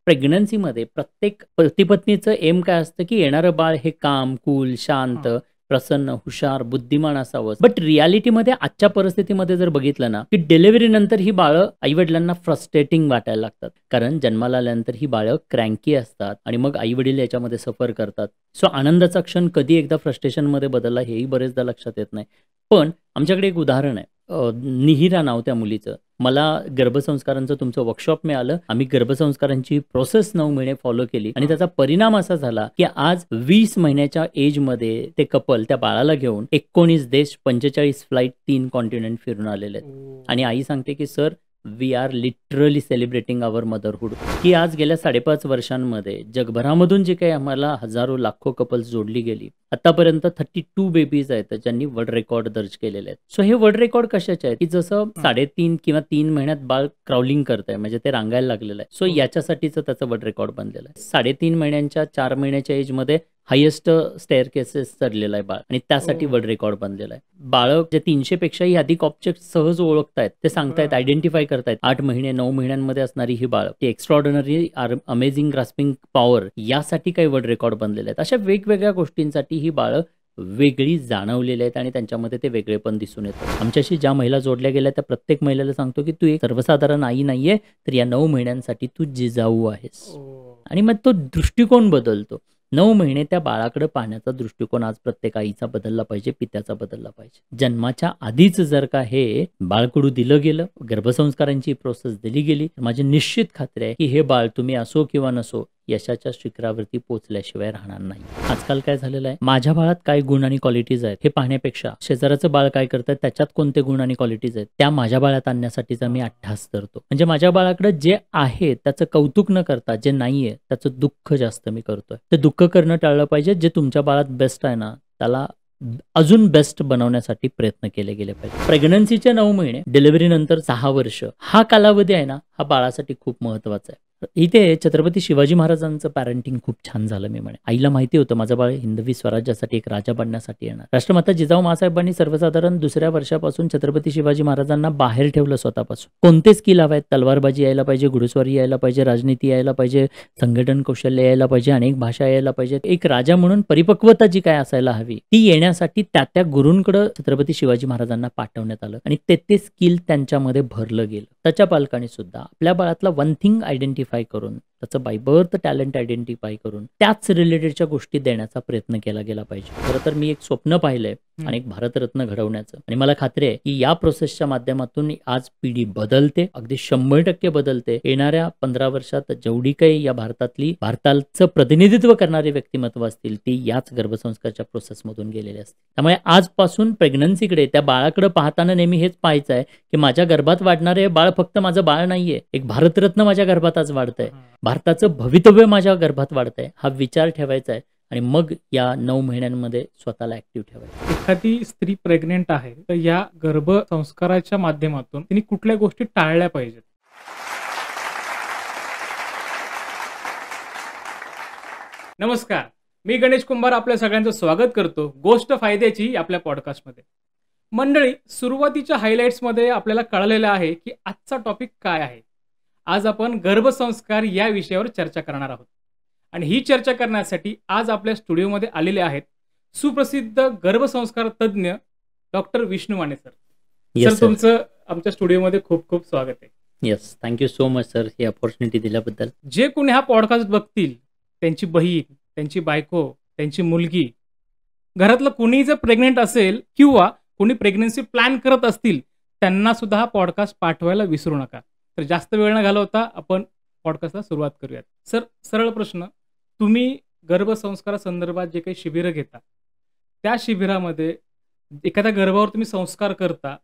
प्रेग्नन्सीमध्ये प्रत्येक पती-पत्नीचं एम काय असतं, की येणारं बाळ हे काम, कूल, शांत, हां. प्रसन्न, हुशार, बुद्धिमान असावं. बट रिॲलिटीमध्ये आजच्या परिस्थितीमध्ये जर बघितलं ना, की डिलिव्हरीनंतर ही बाळं आई-वडिलांना फ्रस्ट्रेटिंग वाटायला लागतात. कारण जन्माला आल्यानंतर ही बाळं क्रँकी असतात आणि मग आई-वडील याच्यामध्ये सफर करतात. सो आनंदाचा क्षण कधी एकदा फ्रस्ट्रेशनमध्ये बदलला हेही बरेचदा लक्षात येत नाही. पण आमच्याकडे एक उदाहरण आहे. निहिरा नाव त्या मुलीचं. मला गर्भसंस्कारांचं तुमचं वर्कशॉप मिळालं. आम्ही गर्भसंस्कारांची प्रोसेस 9 महिने फॉलो केली आणि हां. त्याचा परिणाम असा झाला, की आज 20 महिन्याच्या एजमध्ये ते कपल त्या बाळाला घेऊन 19 देश, 45 फ्लाइट, 3 कॉन्टिनेंट फिरून आलेले आहेत. ओह! आणि आई सांगते, की "sir, we are literally celebrating our motherhood." की आज गेल्या 5.5 वर्षांमध्ये जगभरामधून जे काही आम्हाला हजारो, लाखो कपल्स जोडली गेली. आतापर्यंत 32 बेबीज आहेत ज्यांनी वर्ल्ड रेकॉर्ड दर्ज केलेले आहेत. सो हे वर्ल्ड रेकॉर्ड कशाचे आहेत, की जसं हां. 3.5 किंवा 3 महिन्यात बाळ क्राउलिंग करतंय म्हणजे ते रांगायला लागलेलं आहे. सो हो. याच्यासाठीचं त्याचं वर्ल्ड रेकॉर्ड बनलेलं आहे. 3.5 महिन्यांच्या 4 महिन्याच्या एजमध्ये हायेस्ट स्टेअरकेसेस चढलेलं आहे बाळ आणि त्यासाठी ओह! वर्ल्ड रेकॉर्ड बनलेलं आहे. बाळं जे 300 पेक्षाही अधिक ऑब्जेक्ट सहज ओळखतायत, ते सांगतायत, बरं. आयडेंटिफाय करतायत. 8 महिने, 9 महिन्यांमध्ये असणारी ही बाळं, ती एक्स्ट्राऑर्डिनरी अमेझिंग ग्रास्पिंग पॉवर यासाठी काही वर्ल्ड रेकॉर्ड बनलेले आहेत. अशा वेगवेगळ्या गोष्टींसाठी ही बाळं वेगळी जाणवलेली आहेत आणि त्यांच्यामध्ये ते वेगळेपण दिसून येतं. आमच्याशी ज्या महिला जोडल्या गेल्या त्या प्रत्येक महिलेला सांगतो, की तू एक सर्वसाधारण आई नाहीये, तर या 9 महिन्यांसाठी तू जिजाऊ आहेस. ओह! आणि मग तो दृष्टिकोन बदलतो. 9 महिने त्या बाळाकडे पाहण्याचा दृष्टिकोन आज प्रत्येक आईचा बदलला पाहिजे, पित्याचा बदलला पाहिजे. जन्माच्या आधीच जर का हे बाळकडू दिलं गेलं, गर्भसंस्कारांची प्रोसेस दिली गेली, तर माझी निश्चित खात्री आहे, की हे बाळ तुम्ही असो किंवा नसो, यशाच्या शिखरावरती पोहोचल्याशिवाय राहणार नाही. आजकाल काय झालेलं आहे, माझ्या बाळात काय गुण आणि क्वालिटीज आहेत हे पाहण्यापेक्षा शेजाऱ्याचं बाळ काय करतंय, त्याच्यात कोणते गुण आणि क्वालिटीज आहेत, त्या माझ्या बाळात आणण्यासाठीचा मी अट्टहास करतो. म्हणजे माझ्या बाळाकडे जे आहे त्याचं कौतुक न करता जे नाहीये त्याचं दुःख जास्त मी करतोय. ते दुःख करणं टाळलं पाहिजे. जे तुमच्या बाळात बेस्ट आहे ना, त्याला अजून बेस्ट बनवण्यासाठी प्रयत्न केले गेले पाहिजे. प्रेग्नन्सीचे 9 महिने, डिलिव्हरीनंतर 6 वर्ष हा कालावधी आहे ना, हा बाळासाठी खूप महत्त्वाचा आहे. इथे छत्रपती शिवाजी महाराजांचं पॅरेंटिंग खूप छान झालं मी म्हणेन. आईला माहिती होतं माझं बाळ हिंदवी स्वराज्यासाठी एक राजा बनण्यासाठी येणार. राष्ट्रमाता जिजाऊ माँसाहेबांनी सर्वसाधारण 2ऱ्या वर्षापासून छत्रपती शिवाजी महाराजांना बाहेर ठेवलं स्वतःपासून. कोणते स्किल हवे आहेत, तलवारबाजी यायला पाहिजे, घुडस्वारी यायला पाहिजे, राजनीती यायला पाहिजे, संघटन कौशल्य यायला पाहिजे, अनेक भाषा यायला पाहिजे. एक राजा म्हणून परिपक्वता जी काय असायला हवी ती येण्यासाठी त्या गुरूंकडे छत्रपती शिवाजी महाराजांना पाठवण्यात आलं आणि ते स्किल त्यांच्यामध्ये भरलं गेलं. त्याच्या पालकांनी सुद्धा आपल्या बाळातला वन थिंग आयडेंटिफाय करून त्याचं बाय बर्थ टॅलेंट आयडेंटिफाय करून त्याच रिलेटेडच्या गोष्टी देण्याचा प्रयत्न केला गेला पाहिजे. खरं तर मी एक स्वप्न पाहिलंय आणि एक भारतरत्न घडवण्याचं आणि मला खात्री आहे की या प्रोसेसच्या माध्यमातून आज पिढी बदलते, अगदी 100% बदलते. येणाऱ्या 15 वर्षात जेवढी काही या भारताचं प्रतिनिधित्व करणारी व्यक्तिमत्व असतील ती याच गर्भसंस्कारच्या प्रोसेसमधून गेलेली असतील. त्यामुळे आजपासून प्रेग्नन्सीकडे त्या बाळाकडे पाहताना नेहमी हेच पाहायचं आहे की माझ्या गर्भात वाढणारे बाळ फक्त माझं बाळ नाहीये, एक भारतरत्न माझ्या गर्भात आज वाढतंय, भारताचं भवितव्य माझ्या गर्भात वाढतंय, हा विचार ठेवायचा आहे आणि मग या 9 महिन्यांमध्ये स्वतःला ऍक्टिव्ह ठेवायचं. एखादी स्त्री प्रेग्नेंट आहे, तर या गर्भसंस्काराच्या माध्यमातून तिने कुठल्या गोष्टी टाळल्या पाहिजेत? नमस्कार, मी गणेश कुंभार आपल्या सगळ्यांचं स्वागत करतो गोष्ट फायद्याची आपल्या पॉडकास्टमध्ये. मंडळी, सुरुवातीच्या हायलाइट्समध्ये आपल्याला कळलेलं आहे की आजचा टॉपिक काय आहे. आज आपण गर्भसंस्कार या विषयावर चर्चा करणार आहोत आणि ही चर्चा करण्यासाठी आज आपल्या स्टुडिओमध्ये आलेले आहेत सुप्रसिद्ध गर्भसंस्कार तज्ज्ञ doctor Vishnu Mane sir. Yes, sir, तुमचं आमच्या स्टुडिओमध्ये खूप खूप स्वागत आहे. Yes, thank you so much sir ही अपॉर्च्युनिटी दिल्याबद्दल. जे कोणी हा पॉडकास्ट बघतील, त्यांची बहीण, त्यांची बायको, त्यांची मुलगी, घरातलं कोणीही जर प्रेग्नेंट असेल किंवा कोणी प्रेग्नन्सी प्लॅन करत असतील, त्यांना सुद्धा हा पॉडकास्ट पाठवायला विसरू नका. तर जास्त वेळ न घालवता आपण पॉडकास्टला सुरुवात करूयात. सर, सरळ प्रश्न, तुम्ही गर्भसंस्कारासंदर्भात जे काही शिबिरं घेता, त्या शिबिरामध्ये एखाद्या गर्भावर तुम्ही संस्कार करता,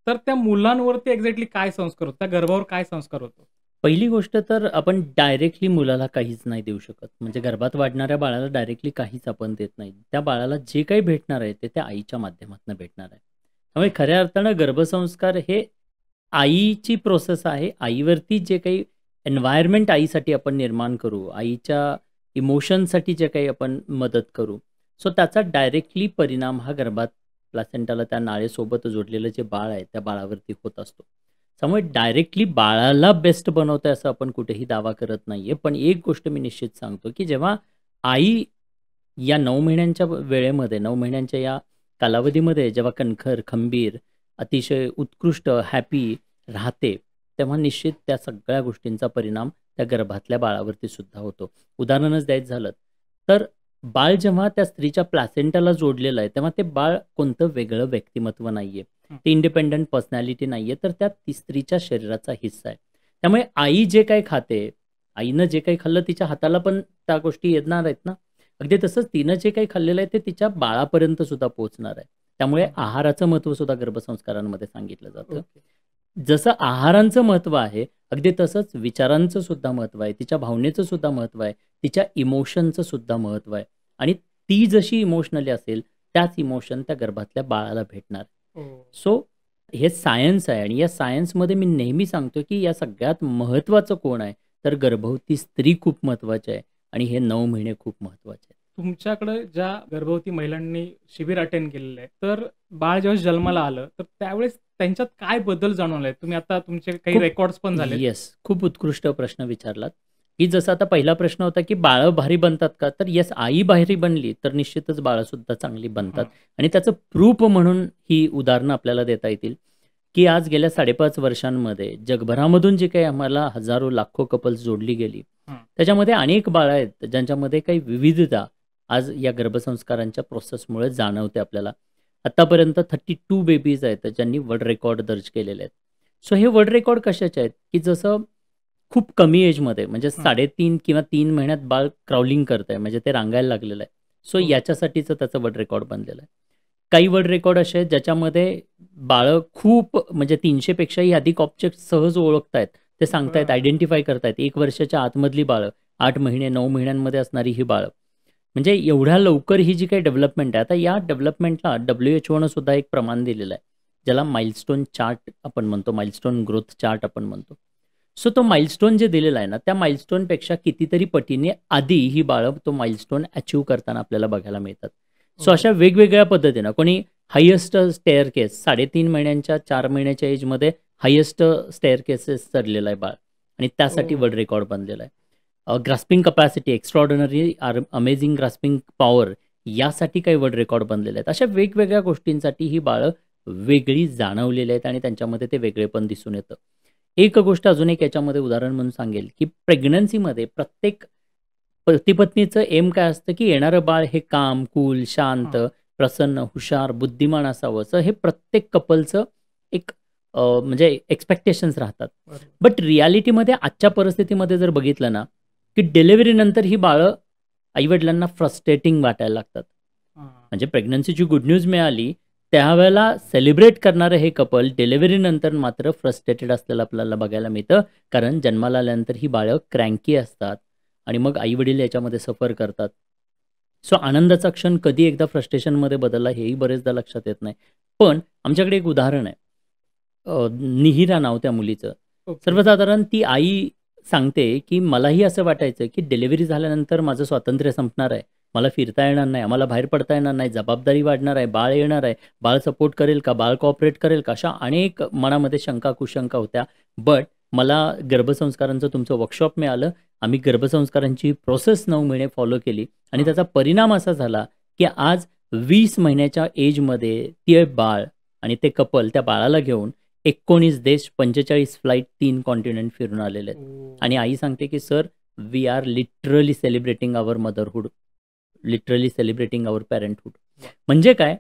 तर त्या मुलांवरती एक्झॅक्टली काय संस्कार होतो, त्या गर्भावर काय संस्कार होतो? पहिली गोष्ट तर आपण डायरेक्टली मुलाला काहीच नाही देऊ शकत. म्हणजे गर्भात वाढणाऱ्या बाळाला डायरेक्टली काहीच आपण देत नाही. त्या बाळाला जे काही भेटणार आहे ते त्या आईच्या माध्यमातून भेटणार आहे. त्यामुळे खऱ्या अर्थानं गर्भसंस्कार हे आईची प्रोसेस आहे. आईवरती जे काही एन्व्हायर्नमेंट आईसाठी आपण निर्माण करू, आईच्या इमोशनसाठी जे काही आपण मदत करू, सो त्याचा डायरेक्टली परिणाम हा गर्भात प्लासेंटाला त्या नाळेसोबत जोडलेलं जे बाळ आहे त्या बाळावरती होत असतो. त्यामुळे डायरेक्टली बाळाला बेस्ट बनवतंय असं आपण कुठेही दावा करत नाहीये. पण एक गोष्ट मी निश्चित सांगतो, की जेव्हा आई या 9 महिन्यांच्या वेळेमध्ये 9 महिन्यांच्या या कालावधीमध्ये जेव्हा कणखर, खंबीर, अतिशय उत्कृष्ट, हॅपी राहते, तेव्हा निश्चित त्या सगळ्या गोष्टींचा परिणाम त्या गर्भातल्या बाळावरती सुद्धा होतो. उदाहरणच द्यायचं झालं, तर बाळ जेव्हा त्या स्त्रीच्या प्लॅसेंटाला जोडलेलं आहे, तेव्हा ते बाळ कोणतं वेगळं व्यक्तिमत्व नाहीये. ते इंडिपेंडंट पर्सनॅलिटी नाहीये, तर त्या ती स्त्रीच्या शरीराचा हिस्सा आहे. त्यामुळे आई जे काही खाते, आईनं जे काही खाल्लं तिच्या हाताला पण त्या गोष्टी येणार आहेत ना. अगदी तसंच तिनं जे काही खाल्लेलं आहे ते तिच्या बाळापर्यंत सुद्धा पोहोचणार आहे. त्यामुळे आहाराचं महत्त्व सुद्धा गर्भसंस्कारांमध्ये सांगितलं जातं. ओके. जसं आहारांचं महत्त्व आहे, अगदी तसंच विचारांचं सुद्धा महत्त्व आहे, तिच्या भावनेचं सुद्धा महत्त्व आहे, तिच्या इमोशनचं सुद्धा महत्त्व आहे. आणि ती जशी इमोशनली असेल, त्याच इमोशन त्या गर्भातल्या बाळाला भेटणार. सो हे सायन्स आहे आणि या सायन्समध्ये मी नेहमी सांगतो, की या सगळ्यात महत्त्वाचं कोण आहे, तर गर्भवती स्त्री खूप महत्त्वाची आहे आणि हे 9 महिने खूप महत्त्वाचे आहेत. तुमच्याकडे ज्या गर्भवती महिलांनी शिबिर अटेंड केलेलं आहे, तर बाळ जेव्हा जन्माला आलं, तर त्यावेळेस त्यांच्यात काय बदल जाणवले? तुम्ही आता तुमचे काही खूप रेकॉर्ड्स पण झाले. येस, खूप उत्कृष्ट प्रश्न विचारलात, की जसं आता पहिला प्रश्न होता, की बाळं भारी बनतात का? तर येस, आई भारी बनली तर निश्चितच बाळंसुद्धा चांगली बनतात. आणि त्याचं प्रूफ म्हणून ही उदाहरणं आपल्याला देता येतील, की आज गेल्या 5.5 वर्षांमध्ये जगभरामधून जे काही आम्हाला हजारो, लाखो कपल्स जोडली गेली, त्याच्यामध्ये अनेक बाळं आहेत ज्यांच्यामध्ये काही विविधता आज या गर्भसंस्कारांच्या प्रोसेसमुळे जाणवते आपल्याला. आतापर्यंत 32 बेबीज आहेत ज्यांनी वर्ल्ड रेकॉर्ड दर्ज केलेले आहेत. सो हे वर्ल्ड रेकॉर्ड कशाचे आहेत, की जसं खूप कमी एजमध्ये म्हणजे 3.5 किंवा 3 महिन्यात बाळ क्राउलिंग करतंय, म्हणजे ते रांगायला लागलेलं आहे. सो याच्यासाठीचं त्याचं वर्ल्ड रेकॉर्ड बनलेलं आहे. काही वर्ल्ड रेकॉर्ड असे आहेत ज्याच्यामध्ये बाळं खूप म्हणजे 300 पेक्षाही अधिक ऑब्जेक्ट सहज ओळखतायत. ते सांगतायत, आयडेंटिफाय करतायत. 1 वर्षाच्या आतमधली बाळं, 8 महिने, 9 महिन्यांमध्ये असणारी ही बाळं. म्हणजे एवढ्या लवकर ही जी काही डेव्हलपमेंट आहे, आता या डेव्हलपमेंटला WHOनं सुद्धा एक प्रमाण दिलेलं आहे, ज्याला माइलस्टोन चार्ट आपण म्हणतो, माइलस्टोन ग्रोथ चार्ट आपण म्हणतो. सो तो माइलस्टोन जे दिलेला आहे ना, त्या माइलस्टोनपेक्षा कितीतरी पटीने आधी ही बाळं तो माइलस्टोन अचीव्ह करताना आपल्याला बघायला मिळतात. सो अशा वेगवेगळ्या पद्धतीनं कोणी हायेस्ट स्टेअरकेस 3.5 महिन्यांच्या 4 महिन्याच्या एजमध्ये हायेस्ट स्टेअरकेसेस चढलेला आहे बाळ आणि त्यासाठी वर्ल्ड रेकॉर्ड बनलेला आहे. Grasping capacity, extraordinary amazing grasping power, यासाठी काही वर्ल्ड रेकॉर्ड बनलेले आहेत. अशा वेगवेगळ्या गोष्टींसाठी ही बाळं वेगळी जाणवलेली आहेत आणि त्यांच्यामध्ये ते वेगळेपण दिसून येतं. एक गोष्ट अजून एक याच्यामध्ये उदाहरण म्हणून सांगेल, की प्रेग्नन्सीमध्ये प्रत्येक पती-पत्नीचं एम काय असतं, की येणारं बाळ हे काम, कूल, शांत, प्रसन्न, हुशार, बुद्धिमान असावं, असं हे प्रत्येक कपलचं एक म्हणजे एक्स्पेक्टेशन्स राहतात. बट रियालिटीमध्ये आजच्या परिस्थितीमध्ये जर बघितलं ना, की डिलिव्हरीनंतर ही बाळं आईवडिलांना फ्रस्ट्रेटिंग वाटायला लागतात. म्हणजे प्रेग्नन्सीची गुड न्यूज मिळाली, त्यावेळेला सेलिब्रेट करणारं हे कपल डिलिव्हरीनंतर मात्र फ्रस्ट्रेटेड असलेलं आपल्याला बघायला मिळतं. कारण जन्माला आल्यानंतर ही बाळं क्रँकी असतात आणि मग आईवडील याच्यामध्ये सफर करतात. सो आनंदाचा क्षण कधी एकदा फ्रस्ट्रेशनमध्ये बदलला हेही बरेचदा लक्षात येत नाही. पण आमच्याकडे एक उदाहरण आहे. निहिरा नाव त्या मुलीचं. सर्वसाधारण ती आई सांगते, की मलाही असं वाटायचं, की डिलिव्हरी झाल्यानंतर माझं स्वातंत्र्य संपणार आहे. मला फिरता येणार नाही, आम्हाला बाहेर पडता येणार नाही, जबाबदारी वाढणार आहे, बाळ येणार आहे, बाळ सपोर्ट करेल का, बाळ कॉपरेट करेल का, अशा अनेक मनामध्ये शंका कुशंका होत्या. बट मला गर्भसंस्कारांचं तुमचं वर्कशॉप मिळालं. आम्ही गर्भसंस्कारांची प्रोसेस 9 महिने फॉलो केली आणि त्याचा परिणाम असा झाला, की आज 20 महिन्याच्या एजमध्ये ते बाळ आणि ते कपल त्या बाळाला घेऊन 19 देश, 45 फ्लाईट, 3 कॉन्टिनेंट फिरून आलेले आहेत. आणि आई सांगते, की sir, we are literally celebrating our motherhood, literally celebrating our parenthood. म्हणजे काय,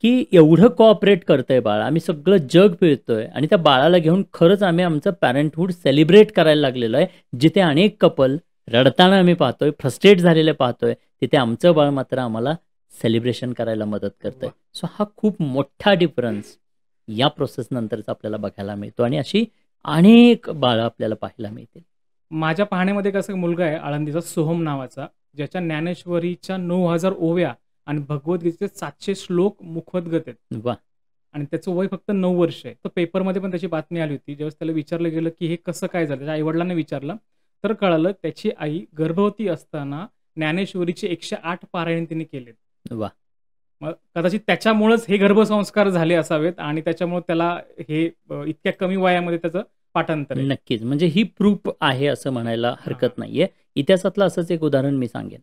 की एवढं कोऑपरेट करतंय बाळ, आम्ही सगळं जग फिरतोय आणि त्या बाळाला घेऊन खरंच आम्ही आमचं पॅरेंटहूड सेलिब्रेट करायला लागलेलो आहे. जिथे अनेक कपल रडताना आम्ही पाहतोय, फ्रस्ट्रेट झालेले पाहतोय, तिथे आमचं बाळ मात्र आम्हाला सेलिब्रेशन करायला मदत करतंय. सो हा खूप मोठा डिफरन्स या प्रोसेस नंतरच आपल्याला बघायला मिळतो आणि अशी अनेक बाळं आपल्याला पाहायला मिळतील. माझ्या पाहण्यामध्ये एक असा मुलगा आहे आळंदीचा, सोहम नावाचा, ज्याच्या ज्ञानेश्वरीच्या 9,000 ओव्या आणि भगवद्गीतेचे 700 श्लोक मुखोद्गत आहेत. वा. आणि त्याचं वय फक्त 9 वर्ष आहे. तर पेपरमध्ये पण त्याची बातमी आली होती. ज्यावेळेस त्याला विचारलं गेलं, की हे कसं काय झालं, त्याच्या आईवडिलांना विचारलं, तर कळालं त्याची आई गर्भवती असताना ज्ञानेश्वरीचे 108 पारायण तिने केलेत. वा. मग कदाचित त्याच्यामुळेच हे गर्भसंस्कार झाले असावेत आणि त्याच्यामुळे त्याला हे इतक्या कमी वयामध्ये त्याचं पाठांतर आहे. नक्कीच. म्हणजे ही प्रूफ आहे असं म्हणायला हरकत नाहीये. इतिहासातलं असंच एक उदाहरण मी सांगेन.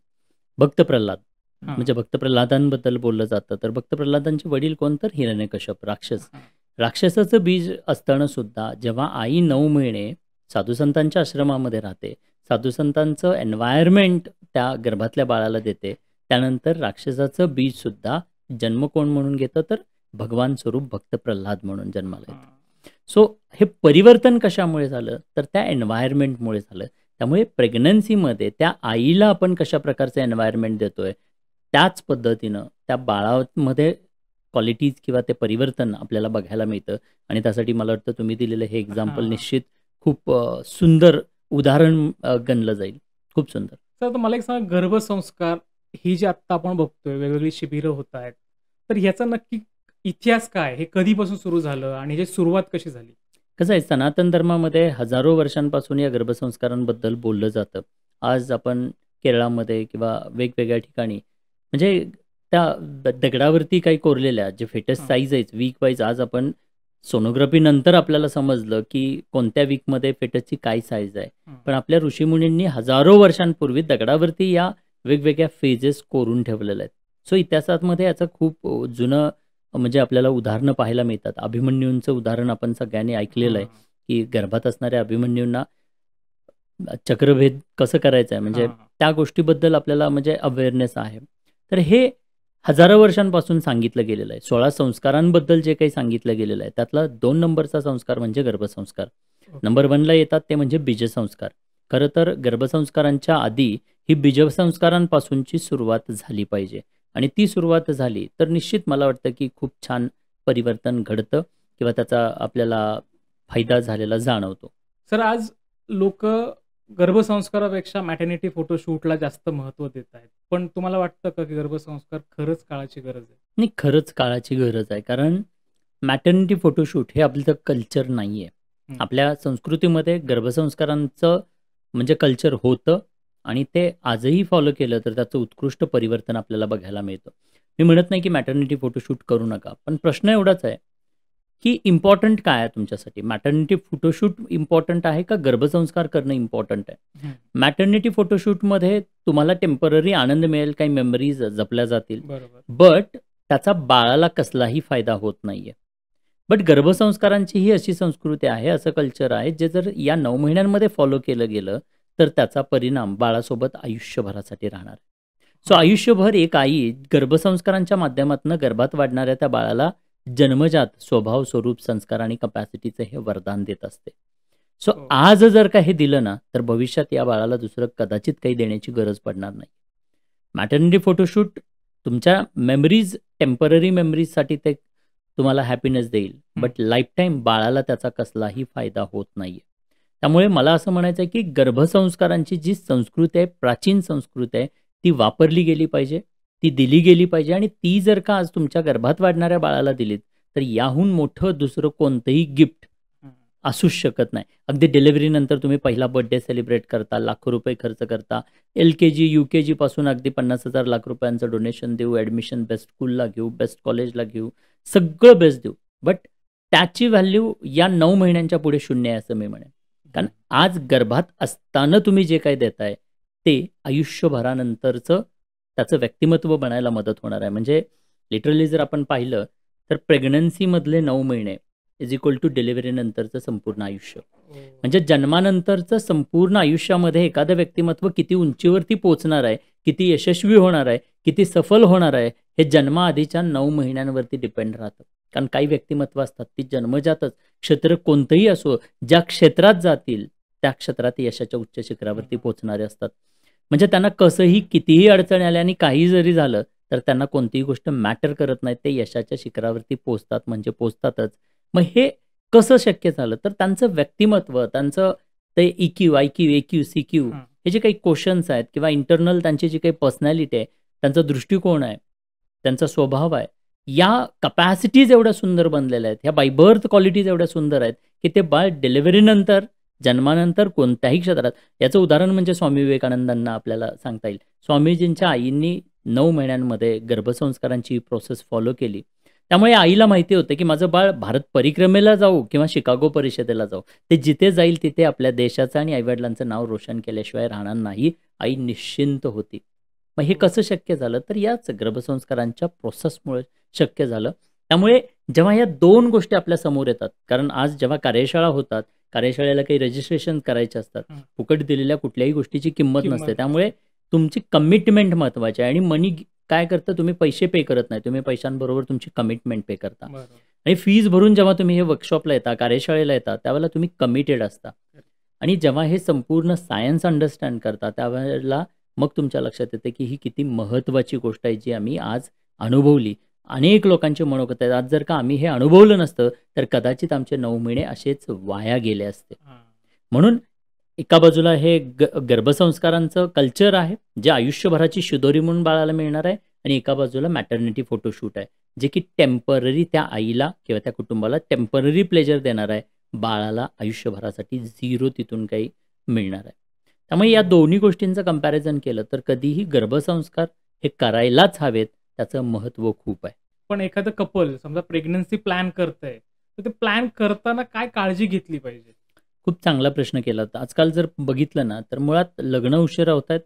भक्त प्रल्हाद. हां. म्हणजे भक्त प्रल्हादांबद्दल बोललं जातं. तर भक्त प्रल्हादांचे वडील कोण? तर हिरण्यकश्यप, राक्षस. हां. राक्षसाचं बीज असताना सुद्धा जेव्हा आई 9 महिने साधुसंतांच्या आश्रमामध्ये राहते, साधुसंतांचं एन्व्हायर्नमेंट त्या गर्भातल्या बाळाला देते, त्यानंतर राक्षसाचं बीज सुद्धा जन्म कोण म्हणून घेतं? तर भगवान स्वरूप भक्त प्रल्हाद म्हणून जन्माला येतं. सो हे परिवर्तन कशामुळे झालं? तर त्या एन्व्हायर्नमेंटमुळे झालं. त्यामुळे प्रेग्नन्सीमध्ये त्या आईला आपण कशा प्रकारचं एन्व्हायर्नमेंट देतोय, त्याच पद्धतीनं त्या बाळामध्ये क्वालिटीज किंवा ते परिवर्तन आपल्याला बघायला मिळतं. आणि त्यासाठी मला वाटतं तुम्ही दिलेलं हे एक्झाम्पल हां. निश्चित खूप सुंदर उदाहरण गणलं जाईल. खूप सुंदर. तर आता मला एक सांगा, गर्भसंस्कार ही जी आत्ता आपण बघतोय, वेगवेगळी शिबिरं होत आहेत, तर ह्याचा नक्की इतिहास काय? हे कधीपासून सुरू झालं आणि ह्याची सुरुवात कशी झाली? कसं आहे, सनातन धर्मामध्ये हजारो वर्षांपासून या गर्भसंस्कारांबद्दल बोललं जातं. आज आपण केरळामध्ये किंवा वेगवेगळ्या ठिकाणी म्हणजे त्या दगडावरती काही कोरलेल्या जे फेटस हां. साईज आहेत, वीक वाईज आज आपण सोनोग्राफी नंतर आपल्याला समजलं की कोणत्या वीकमध्ये फेटसची काय साईज आहे. हां. पण आपल्या ऋषीमुनींनी हजारो वर्षांपूर्वी दगडावरती या वेगवेगळ्या फेजेस कोरून ठेवलेल्या आहेत. सो इतिहासामध्ये याचं खूप जुनं म्हणजे आपल्याला उदाहरणं पाहायला मिळतात. अभिमन्यूंचं उदाहरण आपण सगळ्यांनी ऐकलेलं आहे, हां. की गर्भात असणाऱ्या अभिमन्यूंना चक्रभेद कसं करायचं आहे, म्हणजे हां. त्या गोष्टीबद्दल आपल्याला म्हणजे अवेअरनेस आहे. तर हे हजारो वर्षांपासून सांगितलं गेलेलं आहे. 16 संस्कारांबद्दल जे काही सांगितलं गेलेलं आहे, त्यातला 2 नंबरचा संस्कार म्हणजे गर्भसंस्कार. ओके. नंबर 1ला येतात ते म्हणजे बीजसंस्कार. खरं तर गर्भसंस्कारांच्या आधी ही बीजसंस्कारांपासूनची सुरुवात झाली पाहिजे आणि ती सुरुवात झाली तर निश्चित मला वाटतं की खूप छान परिवर्तन घडतं किंवा त्याचा आपल्याला फायदा झालेला जाणवतो. सर, आज लोकं गर्भसंस्कारापेक्षा मॅटर्निटी फोटोशूटला जास्त महत्त्व देत आहेत. पण तुम्हाला वाटतं का, की गर्भसंस्कार खरंच काळाची गरज आहे? आणि खरंच काळाची गरज आहे, कारण मॅटर्निटी फोटोशूट हे आपलं कल्चर नाही आहे. हं. आपल्या संस्कृतीमध्ये गर्भसंस्कारांचं म्हणजे कल्चर होतं आणि ते आजही फॉलो केलं तर त्याचं उत्कृष्ट परिवर्तन आपल्याला बघायला मिळतं. मी म्हणत नाही की मॅटर्निटी फोटोशूट करू नका, पण प्रश्न एवढाच आहे की इम्पॉर्टंट काय आहे तुमच्यासाठी? मॅटर्निटी फोटोशूट इम्पॉर्टंट आहे का गर्भसंस्कार करणं इम्पॉर्टंट आहे? हं. मॅटर्निटी फोटोशूटमध्ये तुम्हाला टेम्पररी आनंद मिळेल, काही मेमरीज जपल्या जातील, बरोबर. बट त्याचा बाळाला कसलाही फायदा होत नाहीये. बट गर्भसंस्कारांची ही अशी संस्कृती आहे, असं कल्चर आहे, जे जर या 9 महिन्यांमध्ये फॉलो केलं गेलं तर त्याचा परिणाम बाळासोबत आयुष्यभरासाठी राहणार आहे. सो आयुष्यभर एक आई गर्भसंस्कारांच्या माध्यमातून गर्भात वाढणाऱ्या त्या बाळाला जन्मजात स्वभाव, स्वरूप, संस्कार आणि कपॅसिटीचं हे वरदान देत असते. सो हो. आज जर का हे दिलं ना, तर भविष्यात या बाळाला दुसरं कदाचित काही देण्याची गरज पडणार नाही. मॅटर्निटी फोटोशूट तुमच्या मेमरीज, टेम्पररी मेमरीजसाठी ते तुम्हाला हॅपीनेस देईल, बट लाईफटाईम बाळाला त्याचा कसलाही फायदा होत नाहीये. त्यामुळे मला असं म्हणायचं आहे की गर्भसंस्कारांची जी संस्कृती आहे, प्राचीन संस्कृती आहे, ती वापरली गेली पाहिजे, ती दिली गेली पाहिजे आणि ती जर का आज तुमच्या गर्भात वाढणाऱ्या बाळाला दिलीत, तर याहून मोठं दुसरं कोणतंही गिफ्ट हं. असूच शकत नाही. अगदी डिलिव्हरीनंतर तुम्ही पहिला बर्थडे सेलिब्रेट करता, लाखो रुपये खर्च करता, LKG, UKG पासून अगदी 50,000 लाख रुपयांचं डोनेशन देऊ, ॲडमिशन बेस्ट स्कूलला घेऊ, बेस्ट कॉलेजला घेऊ, सगळं बेस्ट देऊ. बट त्याची व्हॅल्यू या 9 महिन्यांच्या पुढे शून्य आहे असं मी म्हणेन. कारण आज गर्भात असताना तुम्ही जे काही देताय ते आयुष्यभरानंतरचं त्याचं व्यक्तिमत्व बनायला मदत होणार आहे. म्हणजे लिटरली जर आपण पाहिलं तर प्रेग्नन्सीमधले 9 महिने इज इक्वल टू डिलिव्हरीनंतरचं संपूर्ण आयुष्य. हो. म्हणजे जन्मानंतरचं संपूर्ण आयुष्यामध्ये एखादं व्यक्तिमत्व किती उंचीवरती पोहोचणार आहे, किती यशस्वी होणार आहे, किती सफल होणार आहे, हे जन्माआधीच्या 9 महिन्यांवरती डिपेंड राहतं. कारण काही व्यक्तिमत्व असतात ती जन्मजातच क्षेत्र कोणतंही असो, ज्या क्षेत्रात जातील त्या क्षेत्रात यशाच्या उच्च शिखरावरती पोहोचणारे असतात. म्हणजे त्यांना कसंही कितीही अडचणी आल्या आणि काही जरी झालं तर त्यांना कोणतीही गोष्ट मॅटर करत नाही, ते यशाच्या शिखरावरती पोहोचतात म्हणजे पोहोचतातच. मग हे कसं शक्य झालं? तर त्यांचं व्यक्तिमत्व, त्यांचं ते EQ, IQ, AQ, CQ हां. हे जे काही क्वेश्चन्स आहेत किंवा इंटरनल त्यांची जी काही पर्सनॅलिटी आहे, त्यांचा दृष्टिकोन आहे, त्यांचा स्वभाव आहे, या कपॅसिटीज एवढ्या सुंदर बनलेल्या आहेत, ह्या बाय बर्थ क्वालिटीज एवढ्या सुंदर आहेत की ते बाळ डिलिव्हरीनंतर, जन्मानंतर कोणत्याही क्षेत्रात, याचं उदाहरण म्हणजे स्वामी विवेकानंदांना आपल्याला सांगता येईल. स्वामीजींच्या आईंनी 9 महिन्यांमध्ये गर्भसंस्कारांची प्रोसेस फॉलो केली. त्यामुळे आईला माहिती होतं की माझं बाळ भारत परिक्रमेला जाऊ किंवा शिकागो परिषदेला जाऊ, ते जिथे जाईल तिथे आपल्या देशाचं आणि आईवडिलांचं नाव रोशन केल्याशिवाय राहणार नाही. आई निश्चिंत होती. मग हे कसं शक्य झालं? तर याच गर्भसंस्कारांच्या प्रोसेसमुळे शक्य झालं. त्यामुळे जेव्हा या 2 गोष्टी आपल्या समोर येतात, कारण आज जेव्हा कार्यशाळा होतात, कार्यशाळेला काही रजिस्ट्रेशन करायचे असतात. फुकट दिलेल्या कुठल्याही गोष्टीची किंमत नसते. त्यामुळे तुमची कमिटमेंट महत्त्वाची आहे आणि मनी काय करतं, तुम्ही पैसे पे करत नाही, तुम्ही पैशांबरोबर तुमची कमिटमेंट पे करता. आणि फीज भरून जेव्हा तुम्ही हे वर्कशॉपला येता, कार्यशाळेला येता, त्यावेळेला तुम्ही कमिटेड असता. आणि जेव्हा हे संपूर्ण सायन्स अंडरस्टँड करता, त्यावेळेला मग तुमच्या लक्षात येते की ही किती महत्त्वाची गोष्ट आहे जी आम्ही आज अनुभवली. अनेक लोकांचे मनोगत आहेत, आज जर का आम्ही हे अनुभवलं नसतं तर कदाचित आमचे 9 महिने असेच वाया गेले असते. म्हणून एका बाजूला हे गर्भसंस्कारांचं कल्चर आहे जे आयुष्यभराची शिदोरी म्हणून बाळाला मिळणार आहे, आणि एका बाजूला मॅटर्निटी फोटोशूट आहे जे की टेम्पररी त्या आईला किंवा त्या कुटुंबाला टेम्पररी प्लेजर देणार आहे, बाळाला आयुष्यभरासाठी झिरो तिथून काही मिळणार आहे. त्यामुळे या दोन्ही गोष्टींचं कंपॅरिझन केलं तर कधीही गर्भसंस्कार हे करायलाच हवेत, त्याचं महत्त्व खूप आहे. पण एखादं कपल समजा प्रेग्नन्सी प्लॅन करतंय, तर ते प्लॅन करताना काय काळजी घेतली पाहिजे? खूप चांगला प्रश्न केला होता. आजकाल जर बघितलं ना तर मुळात लग्न उशिरा होत आहेत.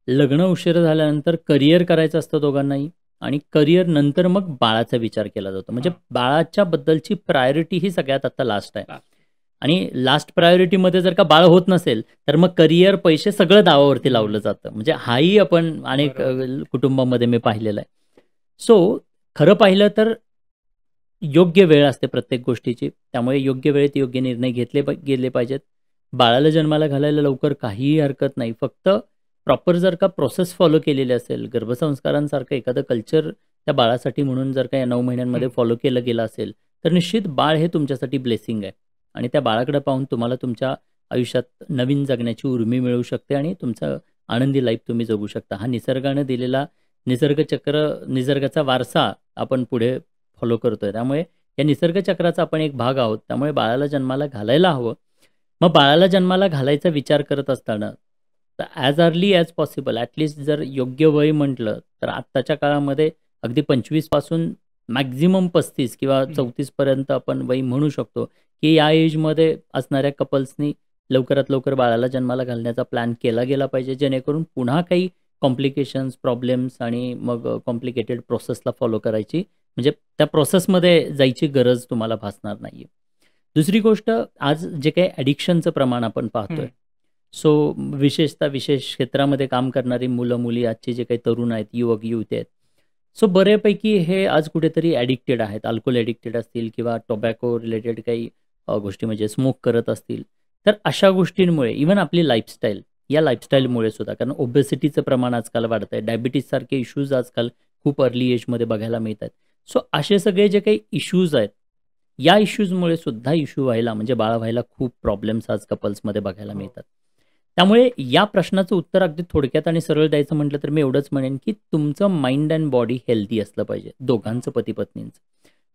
लग्न उशिरा झाल्यानंतर करिअर करायचं असतं दोघांनाही, आणि करिअर नंतर मग बाळाचा विचार केला जातो. म्हणजे बाळाच्या बद्दलची प्रायोरिटी ही सगळ्यात आता लास्ट आहे. आणि लास्ट प्रायोरिटीमध्ये जर का बाळ होत नसेल तर मग करिअर, पैसे सगळं दावावरती लावलं जातं. म्हणजे हाही आपण अनेक कुटुंबामध्ये मी पाहिलेलं आहे. सो खरं पाहिलं तर योग्य वेळ असते प्रत्येक गोष्टीची, त्यामुळे योग्य वेळेत योग्य निर्णय घेतले गेले पाहिजेत. बाळाला जन्माला घालायला लवकर काहीही हरकत नाही. फक्त प्रॉपर जर का प्रोसेस फॉलो केलेली असेल, गर्भसंस्कारांसारखं एखादं कल्चर त्या बाळासाठी म्हणून जर का या 9 महिन्यांमध्ये फॉलो केलं गेलं असेल तर निश्चित बाळ हे तुमच्यासाठी ब्लेसिंग आहे. आणि त्या बाळाकडे पाहून तुम्हाला तुमच्या आयुष्यात नवीन जगण्याची उर्मी मिळू शकते आणि तुमचं आनंदी लाईफ तुम्ही जगू शकता. हा निसर्गानं दिलेला निसर्गचक्र, निसर्गाचा वारसा आपण पुढे फॉलो करतोय. त्यामुळे या निसर्गचक्राचा आपण एक भाग आहोत. त्यामुळे बाळाला जन्माला घालायला हवं. मग बाळाला जन्माला घालायचा विचार करत असताना तर as early as possible, at least जर योग्य वय म्हटलं तर आत्ताच्या काळामध्ये अगदी 25 पासून मॅक्झिमम 35 किंवा 34 पर्यंत आपण वय म्हणू शकतो की या एजमध्ये असणाऱ्या कपल्सनी लवकरात लवकर बाळाला जन्माला घालण्याचा प्लॅन केला गेला पाहिजे, जेणेकरून पुन्हा काही कॉम्प्लिकेशन्स, प्रॉब्लेम्स आणि मग कॉम्प्लिकेटेड प्रोसेसला फॉलो करायची, म्हणजे त्या प्रोसेसमध्ये जायची गरज तुम्हाला भासणार नाही आहे. दुसरी गोष्ट, आज जे काही ॲडिक्शनचं प्रमाण आपण पाहतोय, सो विशेषतः विशेष क्षेत्रामध्ये काम करणारी मुलं मुली, आजचे जे काही तरुण आहेत, युवक युवती आहेत, सो बऱ्यापैकी हे आज कुठेतरी ॲडिक्टेड आहेत. अल्कोहोल ॲडिक्टेड असतील किंवा टोबॅको रिलेटेड काही गोष्टी म्हणजे स्मोक करत असतील. तर अशा गोष्टींमुळे इव्हन आपली लाईफस्टाईल, या लाईफस्टाईलमुळे सुद्धा, कारण ओबेसिटीचं प्रमाण आजकाल वाढत आहे, डायबिटीजसारखे इश्यूज आजकाल खूप अर्ली एजमध्ये बघायला मिळत आहेत. सो असे सगळे जे काही इश्यूज आहेत, या इश्यूजमुळे सुद्धा इश्यू व्हायला म्हणजे बाळ व्हायला खूप प्रॉब्लेम्स आज कपल्समध्ये बघायला मिळतात. त्यामुळे या प्रश्नाचं उत्तर अगदी थोडक्यात आणि सरळ द्यायचं म्हटलं तर मी एवढंच म्हणेन की तुमचं माइंड अँड बॉडी हेल्दी असलं पाहिजे, दोघांचं, पती पत्नींचं.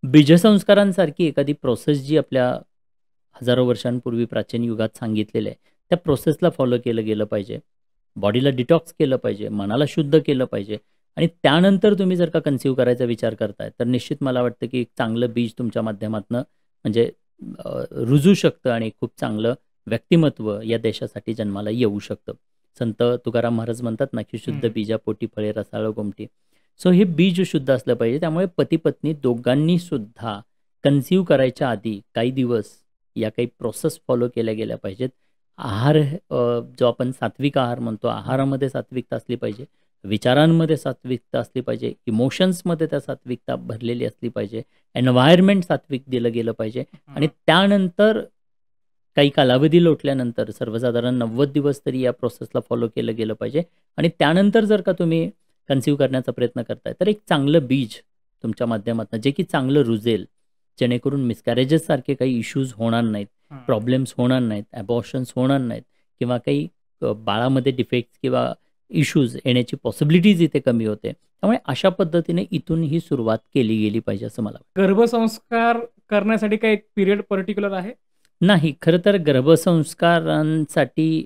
बीजसंस्कारांसारखी एखादी प्रोसेस जी आपल्या हजारो वर्षांपूर्वी प्राचीन युगात सांगितलेलं आहे, त्या प्रोसेसला फॉलो केलं गेलं पाहिजे. बॉडीला डिटॉक्स केलं पाहिजे, मनाला शुद्ध केलं पाहिजे, आणि त्यानंतर तुम्ही जर का कन्सीव्ह करायचा विचार करताय तर निश्चित मला वाटतं की एक चांगलं बीज तुमच्या माध्यमातून म्हणजे रुजू शकतं आणि खूप चांगलं व्यक्तिमत्व या देशासाठी जन्माला येऊ शकतं. संत तुकाराम महाराज म्हणतात ना की शुद्ध बीजापोटी फळे रसाळ गोमटी. सो हे बीज शुद्ध असलं पाहिजे. त्यामुळे पती पत्नी दोघांनी सुद्धा कन्सीव्ह करायच्या आधी काही दिवस या काही प्रोसेस फॉलो केल्या गेल्या पाहिजेत. आहार, जो आपण सात्विक आहार म्हणतो, आहारामध्ये सात्विकता असली पाहिजे, विचारांमध्ये सात्विकता असली पाहिजे, इमोशन्समध्ये त्या सात्विकता भरलेली असली पाहिजे, एन्व्हायरमेंट सात्विक दिलं गेलं पाहिजे. आणि त्यानंतर काही कालावधी लोटल्यानंतर सर्वसाधारण 90 दिवस तरी या प्रोसेसला फॉलो केलं गेलं पाहिजे. आणि त्यानंतर जर का तुम्ही कन्सीव्ह करण्याचा प्रयत्न करताय तर एक चांगलं बीज तुमच्या माध्यमातून जे की चांगलं रुजेल, जेणेकरून मिसकॅरेजेस सारखे काही इश्यूज होणार नाहीत, प्रॉब्लेम्स होणार नाहीत, ॲबॉर्शन्स होणार नाहीत, किंवा काही बाळामध्ये डिफेक्ट्स किंवा इश्यूज येण्याची पॉसिबिलिटीज इथे कमी होते. त्यामुळे अशा पद्धतीने इथून ही सुरुवात केली गेली पाहिजे असं मला वाटतं. गर्भसंस्कार करण्यासाठी काही एक पिरियड पर्टिक्युलर आहे? नाही, खरं तर गर्भसंस्कारांसाठी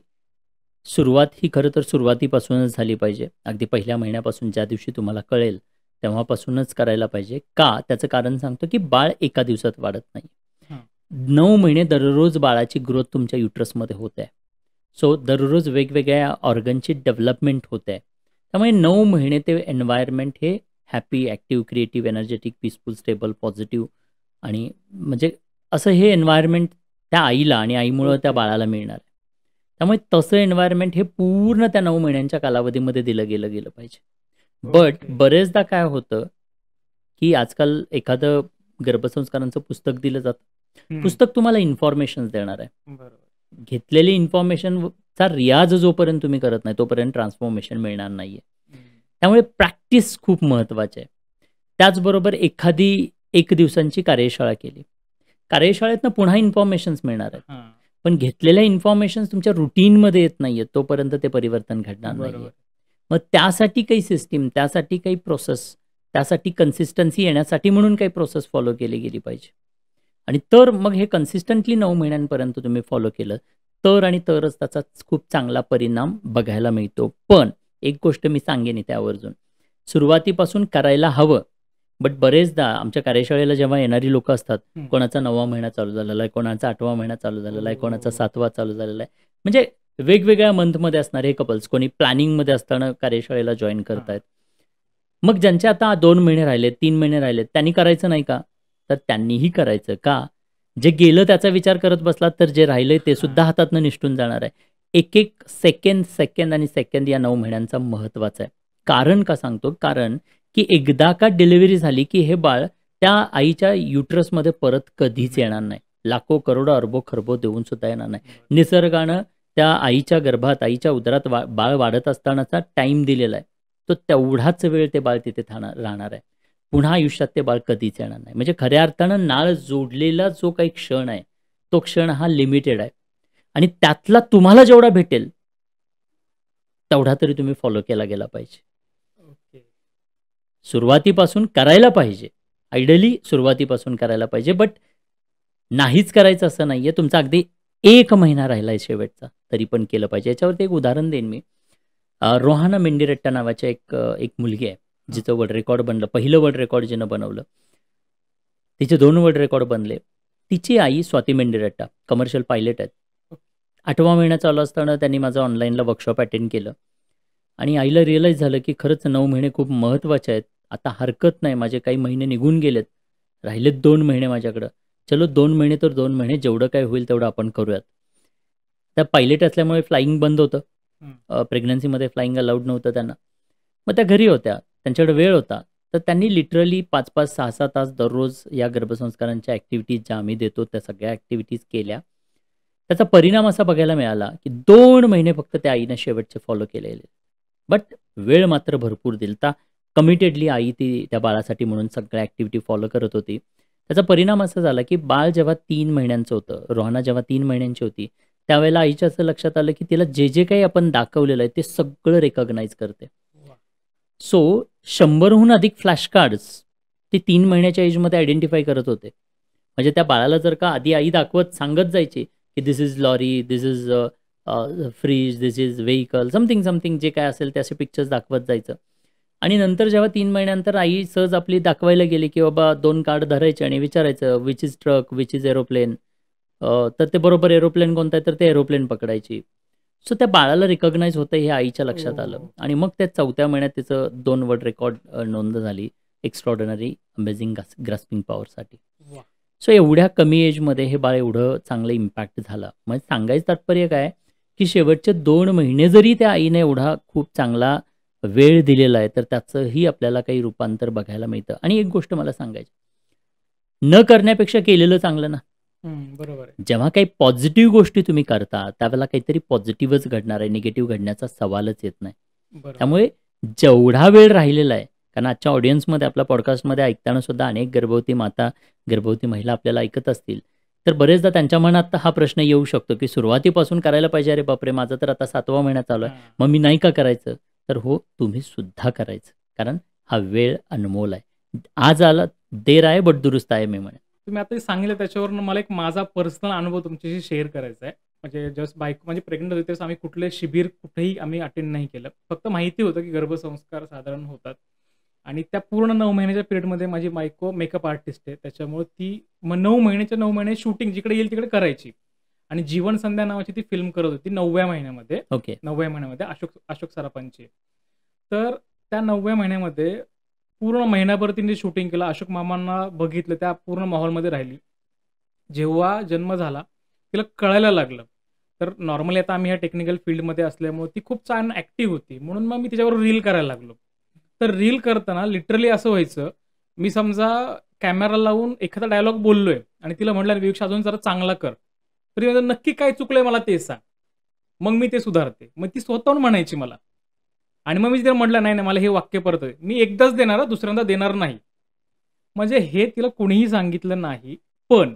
सुरुवात ही खरं तर सुरुवातीपासूनच झाली पाहिजे. अगदी पहिल्या महिन्यापासून ज्या दिवशी तुम्हाला कळेल, तेव्हापासूनच करायला पाहिजे. का? त्याचं कारण सांगतो, की बाळ एका दिवसात वाढत नाही. हां. 9 महिने दररोज बाळाची ग्रोथ तुमच्या युटरसमध्ये होत आहे. सो दररोज वेगवेगळ्या ऑर्गनची डेव्हलपमेंट होत आहे. त्यामुळे 9 महिने ते एन्व्हायर्नमेंट हे happy, active, creative, energetic, peaceful, stable, positive आणि म्हणजे असं हे एन्व्हायर्नमेंट त्या आईला आणि आईमुळं त्या ओके. बाळाला मिळणार आहे. त्यामुळे तसं एन्व्हायर्नमेंट हे पूर्ण त्या 9 महिन्यांच्या कालावधीमध्ये दिलं गेलं पाहिजे. But okay. बरेचदा काय होतं, की आजकाल एखादं गर्भसंस्कारांचं पुस्तक दिलं जातं. हं. पुस्तक तुम्हाला इन्फॉर्मेशन्स देणार आहे. बरोबर. घेतलेली इन्फॉर्मेशनचा रियाज जोपर्यंत तुम्ही करत नाही, तोपर्यंत ट्रान्सफॉर्मेशन मिळणार नाहीये. हं. त्यामुळे प्रॅक्टिस खूप महत्त्वाची आहे. त्याचबरोबर एखादी 1 दिवसांची कार्यशाळा केली. कार्यशाळेतनं पुन्हा इन्फॉर्मेशन्स मिळणार आहेत. हां. पण घेतलेल्या इन्फॉर्मेशन्स तुमच्या रुटीनमध्ये येत नाहीयेत, तोपर्यंत ते परिवर्तन घडणार नाहीये. बरोबर. मग त्यासाठी काही सिस्टीम, त्यासाठी काही प्रोसेस, त्यासाठी कन्सिस्टन्सी येण्यासाठी म्हणून काही प्रोसेस फॉलो केली गेली पाहिजे. आणि तर मग हे कन्सिस्टंटली 9 महिन्यांपर्यंत तुम्ही फॉलो केलं, तर आणि तरच त्याचा खूप चांगला परिणाम बघायला मिळतो. पण एक गोष्ट मी सांगेन इथे आवर्जून, सुरुवातीपासून करायला हवं. बट बरेचदा आमच्या कार्यशाळेला जेव्हा येणारी लोकं असतात, हं. कोणाचा 9वा महिना चालू झालेला आहे, कोणाचा 8वा महिना चालू झालेला आहे, कोणाचा हो. 7वा चालू झालेला आहे. म्हणजे वेगवेगळ्या मंथमध्ये असणारे हे कपल्स, कोणी प्लॅनिंगमध्ये असताना कार्यशाळेला जॉइन करतायत. मग ज्यांचे आता 2 महिने राहिलेत, 3 महिने राहिलेत, त्यांनी करायचं नाही का? तर त्यांनीही करायचं. का? जे गेलं त्याचा विचार करत बसलात, तर जे राहिलंय ते सुद्धा हां. हातातनं निसटून जाणार आहे. एक-एक सेकंद आणि सेकंद या 9 महिन्यांचा महत्त्वाचा आहे. कारण का सांगतो? कारण की एकदा का डिलिव्हरी झाली, की हे बाळ त्या आईच्या युटरसमध्ये परत कधीच येणार नाही. लाखो, करोडो, अरबो, खरबो देऊन सुद्धा येणार नाही. बरोबर. निसर्गानं त्या आईच्या गर्भात, आईच्या उदरात बाळ वाढत असतानाचा टाईम दिलेला आहे. तो तेवढाच वेळ ते बाळ तिथे राहणार आहे. पुन्हा आयुष्यात ते बाळ कधीच येणार नाही. म्हणजे खऱ्या अर्थानं नाळ जोडलेला जो काही क्षण आहे, तो क्षण हा लिमिटेड आहे. आणि त्यातला तुम्हाला जेवढा भेटेल, तेवढा तरी तुम्ही फॉलो केला गेला पाहिजे. ओके. सुरुवातीपासून करायला पाहिजे. आयडियली सुरुवातीपासून करायला पाहिजे. बट नाहीच करायचं असं नाहीये. तुमचा अगदी 1 महिना राहिलाय शेवटचा, तरी पण केलं पाहिजे. याच्यावरती एक उदाहरण देईन मी. रोहाना मेंडिरेट्टा नावाच्या एक मुलगी आहे, हां. जिचं वर्ल्ड रेकॉर्ड बनलं. पहिलं वर्ल्ड रेकॉर्ड जिनं बनवलं. तिचे 2 वर्ल्ड रेकॉर्ड बनले. तिची आई स्वाती मेंडिरेट्टा कमर्शियल पायलट आहेत. ओके. 8वा महिना चालू असताना त्यांनी माझं ऑनलाईनला वर्कशॉप अटेंड केलं. आणि आईला रिअलाईज झालं, की खरंच 9 महिने खूप महत्त्वाचे आहेत. आता हरकत नाही, माझे काही महिने निघून गेलेत. राहिलेत 2 महिने माझ्याकडं. चलो 2 महिने तर 2 महिने, जेवढं काही होईल तेवढं आपण करूयात. त्या पायलट असल्यामुळे फ्लाइंग बंद होतं. हं. प्रेग्नन्सीमध्ये फ्लाइंग अलाउड नव्हतं त्यांना. मग त्या घरी होत्या. त्यांच्याकडे वेळ होता. तर त्यांनी लिटरली 5-5, 6-6 तास दररोज या गर्भसंस्कारांच्या ॲक्टिव्हिटीज ज्या आम्ही देतो, त्या सगळ्या ॲक्टिव्हिटीज केल्या. त्याचा परिणाम असा बघायला मिळाला, की 2 महिने फक्त त्या आईनं शेवटचे फॉलो केलेले. बट वेळ मात्र भरपूर दिलता. कमिटेडली आई ती त्या बाळासाठी म्हणून सगळ्या ॲक्टिव्हिटी फॉलो करत होती. त्याचा परिणाम असा झाला, की बाळ जेव्हा 3 महिन्यांचं होतं, रोहना जेव्हा 3 महिन्यांची होती, त्यावेळेला आईच्या असं लक्षात आलं, की तिला जे काही आपण दाखवलेलं आहे, ते सगळं रिकॉग्नाइज करते. वाह! सो 100हून अधिक फ्लॅश कार्ड्स ती 3 महिन्याच्या एजमध्ये आयडेंटिफाय करत होते. म्हणजे त्या बाळाला जर का आधी आई दाखवत सांगत जायची, की "this is lorry, this is fridge, this is vehicle", something जे काय असेल ते असे पिक्चर्स दाखवत जायचं. आणि नंतर जेव्हा 3 महिन्यानंतर आई सहज आपली दाखवायला गेली, की बाबा 2 कार्ड धरायचे आणि विचारायचं, "which is truck, which is aeroplane", तर ते बरोबर एरोप्लेन कोणता आहे, तर ते एरोप्लेन पकडायची. सो त्या बाळाला रिकॉग्नाइज होतं हे आईच्या लक्षात आलं. ओह! आणि मग त्या 4थ्या महिन्यात तिचं 2 वर्ल्ड रेकॉर्ड नोंद झाली. एक्स्ट्राऑर्डिनरी अमेझिंग ग्रास्पिंग पॉवरसाठी. वाह! सो एवढ्या कमी एजमध्ये हे बाळ एवढं चांगलं इम्पॅक्ट झालं. म्हणजे सांगायचं तात्पर्य काय, की शेवटचे 2 महिने जरी त्या आईने एवढा खूप चांगला वेळ दिलेला आहे, तर त्याचंही आपल्याला काही रूपांतर बघायला मिळतं. आणि एक गोष्ट मला सांगायची, न करण्यापेक्षा केलेलं चांगलं ना. बरोबर आहे. जेव्हा काही पॉझिटिव्ह गोष्टी तुम्ही करता, त्यावेळेला काहीतरी पॉझिटिव्हच घडणार आहे. निगेटिव्ह घडण्याचा सवालच येत नाही. बरोबर. त्यामुळे जेवढा वेळ राहिलेला आहे, कारण आजच्या ऑडियन्समध्ये, आपल्या पॉडकास्टमध्ये ऐकताना सुद्धा अनेक गर्भवती माता, गर्भवती महिला आपल्याला ऐकत असतील, तर बरेचदा त्यांच्या मनात हा प्रश्न येऊ शकतो, की सुरुवातीपासून करायला पाहिजे. अरे बापरे! माझा तर आता 7वा महिना चालू आहे. हां. मग मी नाही का करायचं? तर हो, तुम्ही सुद्धा करायचं. कारण हा वेळ अनमोल आहे. आज आला, देर आहे बट दुरुस्त आहे, मी म्हणेन. तुम्ही आता जे सांगितलं त्याच्यावरून मला एक माझा पर्सनल अनुभव तुमच्याशी शेअर करायचा आहे. म्हणजे जस्ट बायको म्हणजे प्रेग्नंट होते तेव्हा आम्ही कुठले शिबिर कुठेही आम्ही अटेंड नाही केलं. फक्त माहिती होतं की गर्भसंस्कार साधारण होतात आणि त्या पूर्ण 9 महिन्याच्या पिरियडमध्ये माझी बायको मेकअप आर्टिस्ट आहे. त्याच्यामुळे ती मग 9 महिन्याच्या 9 महिने शूटिंग जिकडे येईल तिकडे करायची आणि जीवन संध्या नावाची ती फिल्म करत होती 9व्या महिन्यामध्ये. ओके. 9व्या महिन्यामध्ये अशोक सराफांची. तर त्या 9व्या महिन्यामध्ये पूर्ण महिनाभर तिने शूटिंग केलं. अशोक मामांना बघितलं, त्या पूर्ण माहोलमध्ये राहिली. जेव्हा जन्म झाला तिला कळायला लागलं. तर नॉर्मली आता आम्ही ह्या टेक्निकल फील्डमध्ये असल्यामुळे ती खूप छान ॲक्टिव्ह होती. म्हणून मग मी तिच्याबरोबर रील करायला लागलो. तर रील करताना लिटरली असं व्हायचं, मी समजा कॅमेरा लावून एखादा डायलॉग बोललोय आणि तिला म्हटलं, "विवेक अजून जरा चांगला कर." तर ती म्हणते, "नक्की काय चुकलंय मला ते सांग." मग मी ते सुधारते. मग ती स्वतःहून म्हणायची मला आणि मग मी तिला म्हटलं, "नाही, नाही, मला हे वाक्य परत आहे. मी एकदाच देणार हां, दुसऱ्यांदा देणार नाही." म्हणजे हे तिला कुणीही सांगितलं नाही. पण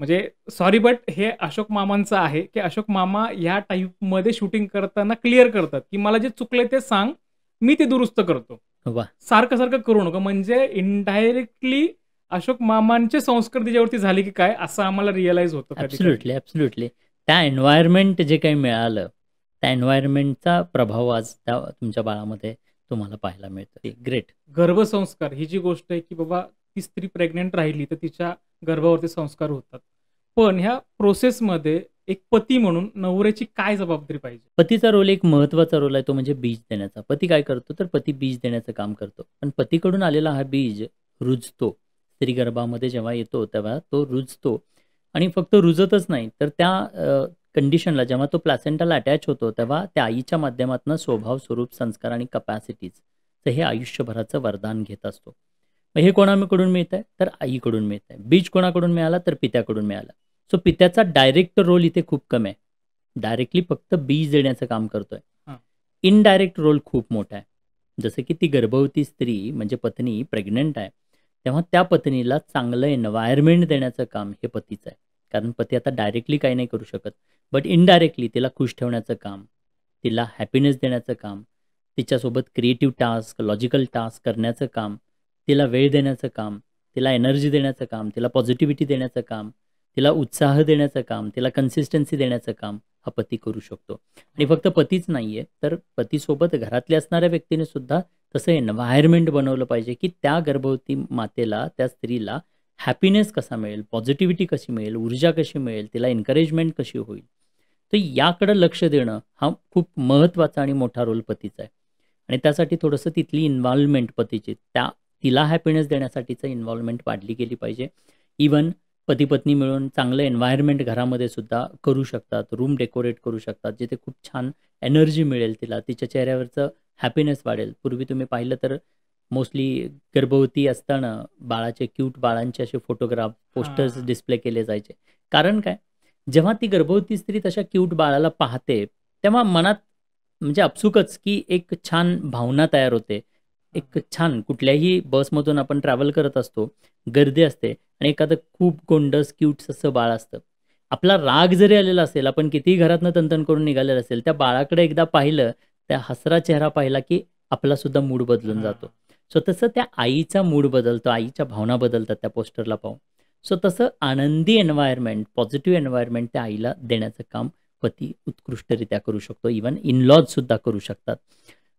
म्हणजे सॉरी बट हे अशोक मामांचं आहे, की अशोक मामा या टाईपमध्ये शूटिंग करताना क्लिअर करतात, की मला जे चुकलंय ते सांग, मी ते दुरुस्त करतो. वाह! सारखं-सारखं करू नका. म्हणजे इनडायरेक्टली अशोक मामांचे संस्कार तिच्यावरती झाले की काय असं आम्हाला रिअलाईज होतं कधी-कधी. Absolutely, absolutely. त्या एन्व्हायर्नमेंट जे काही मिळालं, त्या एन्व्हायर्नमेंटचा प्रभाव आज त्या तुमच्या बाळामध्ये तुम्हाला पाहायला मिळतो. ग्रेट. गर्भसंस्कार ही जी गोष्ट आहे, की बाबा ती स्त्री प्रेग्नंट राहिली तर तिच्या गर्भावरती संस्कार होतात. पण ह्या प्रोसेसमध्ये एक पती म्हणून नवऱ्याची काय जबाबदारी पाहिजे? पतीचा रोल एक महत्त्वाचा रोल आहे, तो म्हणजे बीज देण्याचा. पती काय करतो, तर पती बीज देण्याचं काम करतो. पण पतीकडून आलेला हा बीज रुजतो. स्त्री गर्भामध्ये जेव्हा येतो, तेव्हा तो रुजतो आणि फक्त रुजतच नाही, तर त्या कंडिशनला जेव्हा तो प्लॅसेंटाला अटॅच होतो, तेव्हा त्या आईच्या माध्यमातून स्वभाव, स्वरूप, संस्कार आणि कपॅसिटीज तर हे आयुष्यभराचं वरदान घेत असतो. मग हे कोणाकडून मिळतंय, तर आईकडून मिळतंय. बीज कोणाकडून मिळाला, तर पित्याकडून मिळाला. सो पित्याचा डायरेक्ट रोल इथे खूप कमी आहे. डायरेक्टली फक्त बीज देण्याचं काम करतोय. हां. इनडायरेक्ट रोल खूप मोठा आहे. जसं की ती गर्भवती स्त्री म्हणजे पत्नी प्रेग्नंट आहे, तेव्हा त्या पत्नीला चांगलं एन्व्हायर्नमेंट देण्याचं काम हे पतीचं आहे. कारण पती आता डायरेक्टली काही नाही करू शकत. बट इनडायरेक्टली तिला खुश ठेवण्याचं काम, तिला हॅपीनेस देण्याचं काम, तिच्यासोबत क्रिएटिव्ह टास्क, लॉजिकल टास्क करण्याचं काम, तिला वेळ देण्याचं काम, तिला एनर्जी देण्याचं काम, तिला पॉझिटिव्हिटी देण्याचं काम, तिला उत्साह देण्याचं काम, तिला कन्सिस्टन्सी देण्याचं काम हा पती करू शकतो. आणि फक्त पतीच नाही आहे, तर पतीसोबत घरातल्या असणाऱ्या व्यक्तीने सुद्धा तसं एन्व्हायर्नमेंट बनवलं पाहिजे, की त्या गर्भवती मातेला, त्या स्त्रीला हॅपीनेस कसा मिळेल, पॉझिटिव्हिटी कशी मिळेल, ऊर्जा कशी मिळेल, तिला एन्करेजमेंट कशी होईल. तर याकडं लक्ष देणं हा खूप महत्त्वाचा आणि मोठा रोल पतीचा आहे. आणि त्यासाठी थोडंसं तिथली इन्व्हॉल्वमेंट पतीची, तिला हॅपीनेस देण्यासाठीचं इन्व्हॉल्वमेंट वाढली गेली पाहिजे. इवन पती-पत्नी मिळून चांगलं एन्व्हायर्नमेंट घरामध्ये सुद्धा करू शकतात. रूम डेकोरेट करू शकतात, जिथे खूप छान एनर्जी मिळेल तिला, तिच्या चेहऱ्यावरचं हॅपीनेस वाढेल. पूर्वी तुम्ही पाहिलं तर मोस्टली गर्भवती असताना बाळाचे क्यूट बाळांचे असे फोटोग्राफ, पोस्टर्स हां. डिस्प्ले केले जायचे. कारण काय? जेव्हा ती गर्भवती स्त्री तशा क्यूट बाळाला पाहते, तेव्हा मनात म्हणजे आपसुकच की एक छान भावना तयार होते. एक छान कुठल्याही बसमधून आपण ट्रॅव्हल करत असतो, गर्दी असते आणि एखादं खूप गोंडस, क्यूट्स असं बाळ असतं. आपला राग जरी आलेला असेल, आपण कितीही घरातनं तणतण करून निघालेलं असेल, त्या बाळाकडे एकदा पाहिलं, त्या हसरा चेहरा पाहिला की आपलासुद्धा मूड बदलून जातो. सो तसं त्या आईचा मूड बदलतो, आईच्या भावना बदलतात त्या पोस्टरला पाहून. सो तसं आनंदी एन्व्हायर्नमेंट, पॉझिटिव्ह एन्व्हायर्नमेंट त्या आईला देण्याचं काम पती उत्कृष्टरित्या करू शकतो. इव्हन इन-लॉजसुद्धा करू शकतात.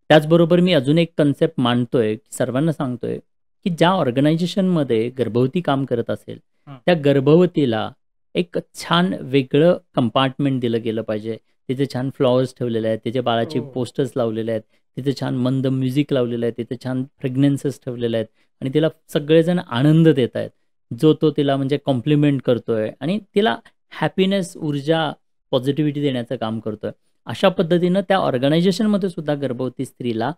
त्याचबरोबर मी अजून एक कन्सेप्ट मांडतोय, सर्वांना सांगतोय, की ज्या ऑर्गनायझेशनमध्ये गर्भवती काम करत असेल, हां. त्या गर्भवतीला एक छान वेगळं कंपार्टमेंट दिलं गेलं पाहिजे. तिथे छान फ्लॉवर्स ठेवलेले आहेत, तिचे बाळाचे हो. पोस्टर्स लावलेले आहेत, तिथे छान मंद म्युझिक लावलेलं आहे, तिथे छान फ्रेग्रन्सेस ठेवलेले आहेत आणि तिला सगळेजण आनंद देत आहेत. जो तो तिला म्हणजे कॉम्प्लिमेंट करतोय आणि तिला हॅपीनेस, ऊर्जा, पॉझिटिव्हिटी देण्याचं काम करतोय. अशा पद्धतीनं त्या ऑर्गनायझेशनमध्ये सुद्धा गर्भवती स्त्रीला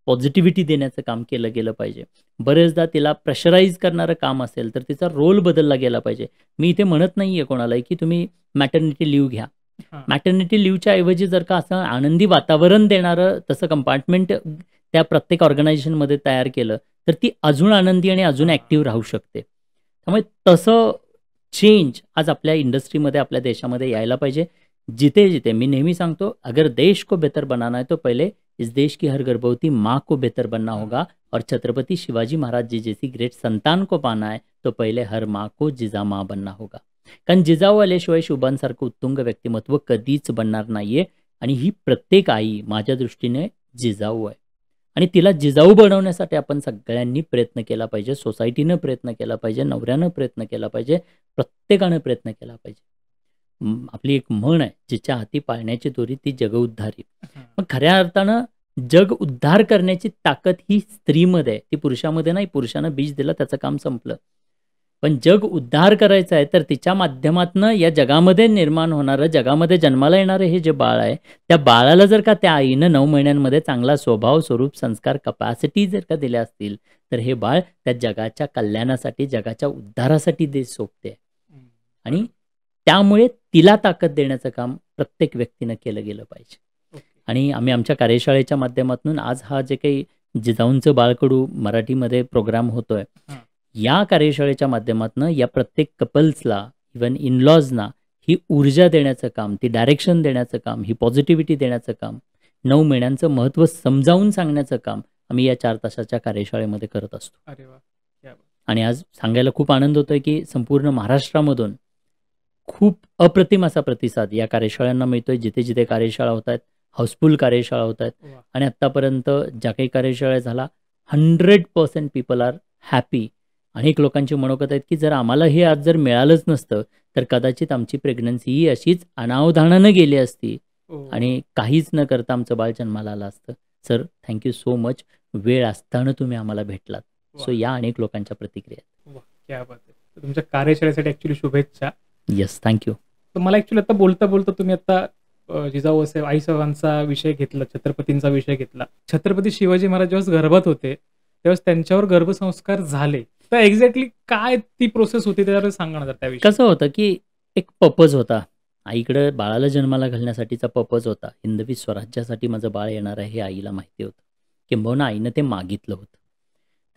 पॉझिटिव्हिटी देण्याचं काम केलं गेलं पाहिजे. बरेचदा तिला प्रेशराईज करणारं काम असेल, तर तिचा रोल बदलला गेला पाहिजे. मी इथे म्हणत नाहीये कोणालाही, की तुम्ही मॅटर्निटी लीव्ह घ्या. हां. मॅटर्निटी लीव्हच्या ऐवजी जर का असं आनंदी वातावरण देणारं तसं कंपार्टमेंट त्या प्रत्येक ऑर्गनायझेशनमध्ये तयार केलं, तर ती अजून आनंदी आणि अजून ॲक्टिव्ह राहू शकते. त्यामुळे तसं चेंज आज आपल्या इंडस्ट्रीमध्ये, आपल्या देशामध्ये यायला पाहिजे. जिथे-जिथे मी नेहमी सांगतो, अगर देश को बेहतर बनाना है, तो पहले इस देश की हर गर्भवती माँ को बेहतर बनना होगा और छत्रपति शिवाजी महाराज जी जैसी ग्रेट संतान को पाना है, तो पहले हर माँ को जिजा माँ बनना होगा. कारण जिजाऊ आल्याशिवाय शुभांसारखं उत्तुंग व्यक्तिमत्व कधीच बनणार नाहीये. आणि ही प्रत्येक आई माझ्या दृष्टीने जिजाऊ आहे. आणि तिला जिजाऊ बनवण्यासाठी आपण सगळ्यांनी प्रयत्न केला पाहिजे. सोसायटीनं प्रयत्न केला पाहिजे, नवऱ्यानं प्रयत्न केला पाहिजे, प्रत्येकानं प्रयत्न केला पाहिजे. आपली एक म्हण आहे, जिच्या हाती पाळण्याची दोरी ती जग उद्धारी. मग खऱ्या अर्थानं जग उद्धार करण्याची ताकद ही स्त्रीमध्ये आहे, ती पुरुषामध्ये नाही. पुरुषानं बीज दिलं, त्याचं काम संपलं. पण जग उद्धार करायचं आहे तर तिच्या माध्यमातनं या जगामध्ये निर्माण होणारं, जगामध्ये जन्माला येणारं हे जे बाळ आहे, त्या बाळाला जर का त्या आईनं 9 महिन्यांमध्ये चांगला स्वभाव, स्वरूप, संस्कार, कपॅसिटी जर का दिल्या असतील, तर हे बाळ त्या जगाच्या कल्याणासाठी, जगाच्या उद्धारासाठी देश सोबते. आणि त्यामुळे तिला ताकद देण्याचं काम प्रत्येक व्यक्तीनं केलं गेलं पाहिजे. आणि आम्ही आमच्या कार्यशाळेच्या माध्यमातून आज हा जे काही जिजाऊंचं बाळकडू मराठीमध्ये प्रोग्राम होतोय, या कार्यशाळेच्या माध्यमातून या प्रत्येक कपल्सला, इव्हन इनलॉजना ही ऊर्जा देण्याचं काम, ती डायरेक्शन देण्याचं काम, ही पॉझिटिव्हिटी देण्याचं काम, 9 महिन्यांचं महत्त्व समजावून सांगण्याचं काम आम्ही या 4 तासाच्या कार्यशाळेमध्ये करत असतो. अरे वा. आणि आज सांगायला खूप आनंद होतोय की संपूर्ण महाराष्ट्रामधून खूप अप्रतिम असा प्रतिसाद या कार्यशाळांना मिळतोय. जिथे जिथे कार्यशाळा होत आहेत, हाऊसफुल कार्यशाळा होत आहेत. आणि आत्तापर्यंत ज्या काही कार्यशाळा झाला, 100% पीपल आर हॅपी. अनेक लोकांची मनोगत आहेत की जर आम्हाला हे आज जर मिळालंच नसतं तर कदाचित आमची प्रेग्नन्सी ही अशीच अनावधानानं गेली असती आणि काहीच न करता आमचं बाळ जन्माला आलं असतं. Sir, thank you so much. वेळ असताना तुम्ही आम्हाला भेटलात. सो या अनेक लोकांच्या प्रतिक्रिया आहेत. क्या बात आहे. तुमच्या कार्यशाळेसाठी ऍक्च्युली शुभेच्छा. Yes, thank you. तर मला ऍक्च्युली आता बोलता बोलता तुम्ही आता जिजाऊ असे आईसाहेबांचा विषय घेतला, छत्रपतींचा विषय घेतला. छत्रपती शिवाजी महाराज जेव्हा गर्भात होते तेव्हा त्यांच्यावर गर्भसंस्कार झाले, तर एक्झॅक्टली काय ती प्रोसेस होती त्याच्यावर सांगा ना त्याविषयी. कसं होतं की एक पर्पज होता आईकडे, बाळाला जन्माला घालण्यासाठीचा पर्पज होता. हिंदवी स्वराज्यासाठी माझं बाळ येणार आहे हे आईला माहिती होतं, किंबहुना आईनं ते मागितलं होतं.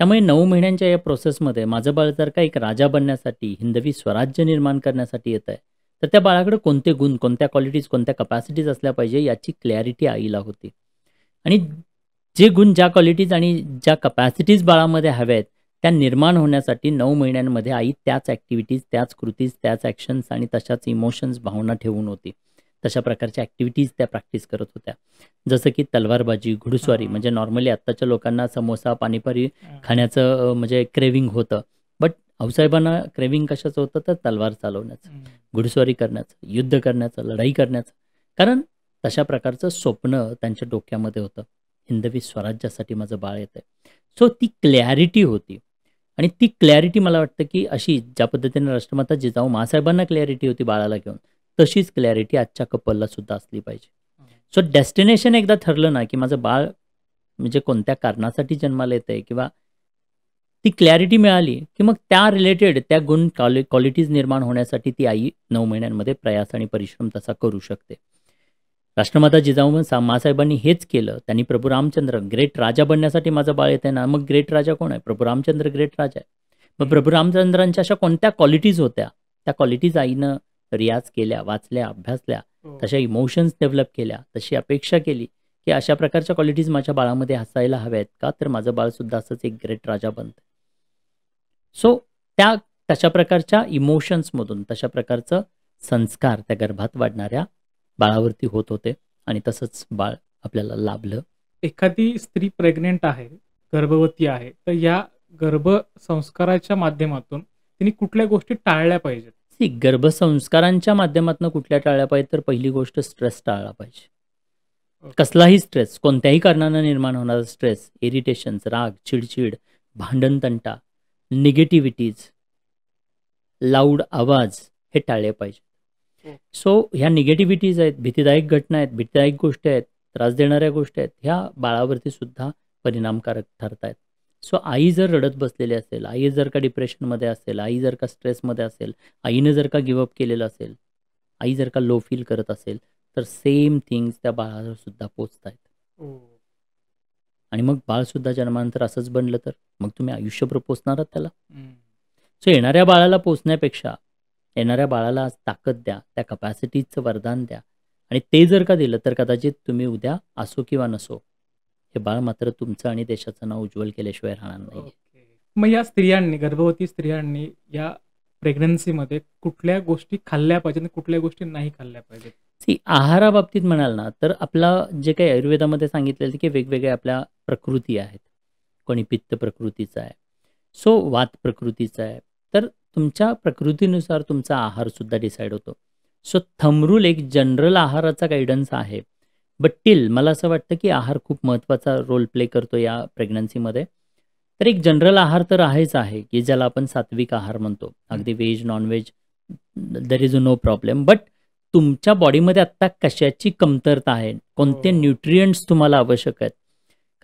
त्यामुळे 9 महिन्यांच्या या प्रोसेसमध्ये माझं बाळ जर का एक राजा बनण्यासाठी, हिंदवी स्वराज्य निर्माण करण्यासाठी येत आहे, तर त्या बाळाकडे कोणते गुण, कोणत्या क्वालिटीज, कोणत्या कपॅसिटीज असल्या पाहिजे याची क्लॅरिटी आईला होती. आणि जे गुण, ज्या क्वालिटीज आणि ज्या कपॅसिटीज बाळामध्ये हव्या आहेत त्या निर्माण होण्यासाठी 9 महिन्यांमध्ये आई त्याच ॲक्टिव्हिटीज, त्याच कृतीज, त्याच ॲक्शन्स आणि तशाच इमोशन्स, भावना ठेवून होती. तशा प्रकारच्या ॲक्टिव्हिटीज त्या प्रॅक्टिस करत होत्या. जसं की तलवारबाजी, घुडस्वारी. म्हणजे नॉर्मली आत्ताच्या लोकांना समोसा, पाणीपुरी खाण्याचं म्हणजे क्रेविंग होतं, बट आऊसाहेबांना क्रेविंग कशाचं होतं तर तलवार चालवण्याचं, घुडस्वारी करण्याचं, युद्ध करण्याचं, लढाई करण्याचं. कारण तशा प्रकारचं स्वप्न त्यांच्या डोक्यामध्ये होतं, हिंदवी स्वराज्यासाठी माझं बाळ येतं आहे. सो ती क्लॅरिटी होती. आणि ती क्लॅरिटी मला वाटतं की अशी ज्या पद्धतीने राष्ट्रमाता जिजाऊ माँसाहेबांना क्लॅरिटी होती बाळाला घेऊन, तशीच क्लॅरिटी आजच्या कपलला सुद्धा असली पाहिजे. सो डेस्टिनेशन एकदा ठरलं ना की माझं बाळ म्हणजे कोणत्या कारणासाठी जन्माला येतं आहे किंवा ती क्लॅरिटी मिळाली की मग त्या रिलेटेड त्या गुण, क्वालिटीज निर्माण होण्यासाठी ती आई 9 महिन्यांमध्ये प्रयास आणि परिश्रम तसा करू शकते. राष्ट्रमाता जिजाऊ माँसाहेबांनी हेच केलं. त्यांनी प्रभू रामचंद्र ग्रेट राजा बनण्यासाठी माझं बाळ येते ना, मग ग्रेट राजा कोण आहे? प्रभू रामचंद्र ग्रेट राजा आहे. मग प्रभू रामचंद्रांच्या अशा कोणत्या क्वालिटीज होत्या, त्या क्वालिटीज आईनं रियाज केल्या, वाचल्या, अभ्यासल्या, तशा इमोशन्स डेव्हलप केल्या, तशी अपेक्षा केली की अशा प्रकारच्या क्वालिटीज माझ्या बाळामध्ये असायला हव्यात का, तर माझं बाळसुद्धा असंच एक ग्रेट राजा बनतं. सो त्या तशा प्रकारच्या इमोशन्समधून, तशा प्रकारचं संस्कार त्या गर्भात वाढणाऱ्या बाळावरती होत होते आणि तसंच बाळ आपल्याला लाभलं. एखादी स्त्री प्रेग्नेंट आहे, गर्भवती आहे, तर या गर्भसंस्काराच्या माध्यमातून तिने कुठल्या गोष्टी टाळल्या पाहिजेत? गर्भसंस्कारांच्या माध्यमातून कुठल्या टाळल्या पाहिजे तर पहिली गोष्ट स्ट्रेस टाळला पाहिजे. कसलाही स्ट्रेस, कोणत्याही कारणानं निर्माण होणारा स्ट्रेस, इरिटेशन्स, राग, चिडचिड, भांडणतंटा, निगेटिव्हिटीज, लाऊड आवाज हे टाळले पाहिजे. सो ह्या निगेटिव्हिटीज आहेत, भीतीदायक घटना आहेत, भीतीदायक गोष्टी आहेत, त्रास देणाऱ्या गोष्टी आहेत, ह्या बाळावरती सुद्धा परिणामकारक ठरत आहेत. सो आई जर रडत बसलेली असेल, आई जर का डिप्रेशनमध्ये असेल, आई जर का स्ट्रेसमध्ये असेल, आईनं जर का गिवअप केलेलं असेल, आई जर का लो फील करत असेल, तर सेम थिंग्स त्या बाळावर सुद्धा पोचत आहेत. आणि मग बाळसुद्धा जन्मानंतर असंच बनलं तर मग तुम्ही आयुष्यभर पोचणार आहात त्याला. सो येणाऱ्या बाळाला पोचण्यापेक्षा येणाऱ्या बाळाला ताकद द्या, त्या कपॅसिटीचं वरदान द्या. आणि ते जर का दिलं तर कदाचित तुम्ही उद्या असो किंवा नसो, हे बाळ मात्र तुमचं आणि देशाचं नाव उज्ज्वल केल्याशिवाय राहणार नाही. मग या स्त्रियांनी, गर्भवती स्त्रियांनी या प्रेग्नन्सीमध्ये कुठल्या गोष्टी खाल्ल्या पाहिजेत आणि कुठल्या गोष्टी नाही खाल्ल्या पाहिजेत? आहाराबाबतीत म्हणाल ना, तर आपला जे काही आयुर्वेदामध्ये सांगितलेलं की वेगवेगळ्या आपल्या प्रकृती आहेत. कोणी पित्त प्रकृतीचा आहे, सो वात प्रकृतीचा आहे. तर तुमच्या प्रकृतीनुसार तुमचा आहारसुद्धा डिसाईड होतो. सो थंब रूल एक जनरल आहाराचा गाईडन्स आहे. बट टिल मला असं वाटतं की आहार खूप महत्त्वाचा रोल प्ले करतो या प्रेग्नन्सीमध्ये. तर एक जनरल आहार तर आहेच आहे, की ज्याला आपण सात्विक आहार म्हणतो. अगदी veg, non-veg there is no problem. But तुमच्या बॉडीमध्ये आत्ता कशाची कमतरता आहे, कोणते हो. न्यूट्रिएंट्स तुम्हाला आवश्यक आहेत.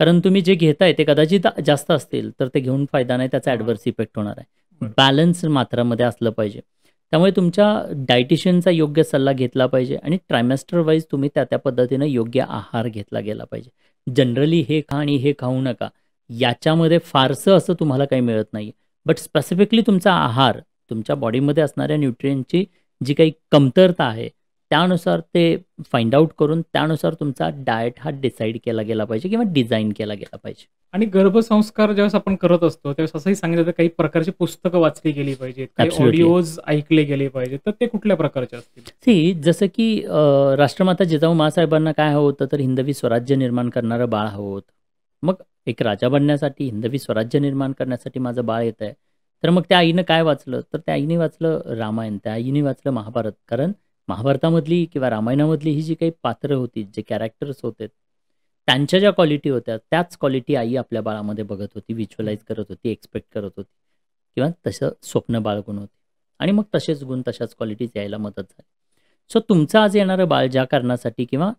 कारण तुम्ही जे घेताय ते कदाचित जास्त असतील, तर ते घेऊन फायदा नाही, त्याचा हां. ॲडव्हर्स इफेक्ट होणार आहे. बरोबर. बॅलन्स मात्रामध्ये असलं पाहिजे. त्यामुळे तुमच्या डायटिशियनचा योग्य सल्ला घेतला पाहिजे आणि ट्रायमेस्टर वाईज तुम्ही त्या पद्धतीनं योग्य आहार घेतला गेला पाहिजे. जनरली हे खा आणि हे खाऊ नका, याच्यामध्ये फारसं असं तुम्हाला काही मिळत नाही. बट स्पेसिफिकली तुमचा आहार, तुमच्या बॉडीमध्ये असणाऱ्या न्यूट्रिएंटची जी काही कमतरता आहे, त्यानुसार ते फाइंड आउट करून त्यानुसार तुमचा डाएट हा डिसाईड केला गेला पाहिजे किंवा डिझाइन केला गेला पाहिजे. आणि गर्भसंस्कार ज्यावेळेस आपण करत असतो, त्यावेळेस असंही सांगितलं जातं काही प्रकारची पुस्तकं वाचली गेली पाहिजेत, काही Absolutely. ऑडिओज ऐकले गेले पाहिजेत. तर ते कुठल्या प्रकारचे असतील? जसं की राष्ट्रमाता जिजाऊ माँसाहेबांना काय हवं होतं, तर हिंदवी स्वराज्य निर्माण करणारं बाळ हवं होतं. मग एक राजा बनण्यासाठी, हिंदवी स्वराज्य निर्माण करण्यासाठी माझं बाळ येत आहे. तर मग त्या आईनं काय वाचलं, तर त्या आईने वाचलं रामायण, त्या आईने वाचलं महाभारत. कारण महाभारतामधली किंवा रामायणामधली ही जी काही पात्रं होती, जे कॅरेक्टर्स होते, त्यांच्या ज्या क्वालिटी होत्या, त्याच क्वालिटी आई आपल्या बाळामध्ये बघत होती, व्हिज्युअलाइज करत होती, एक्सपेक्ट करत होती किंवा तसं स्वप्न बाळगून होती. आणि मग तसेच गुण, तशाच क्वालिटीज यायला मदत झाली. सो तुमचं आज येणारं बाळ ज्या कारणासाठी किंवा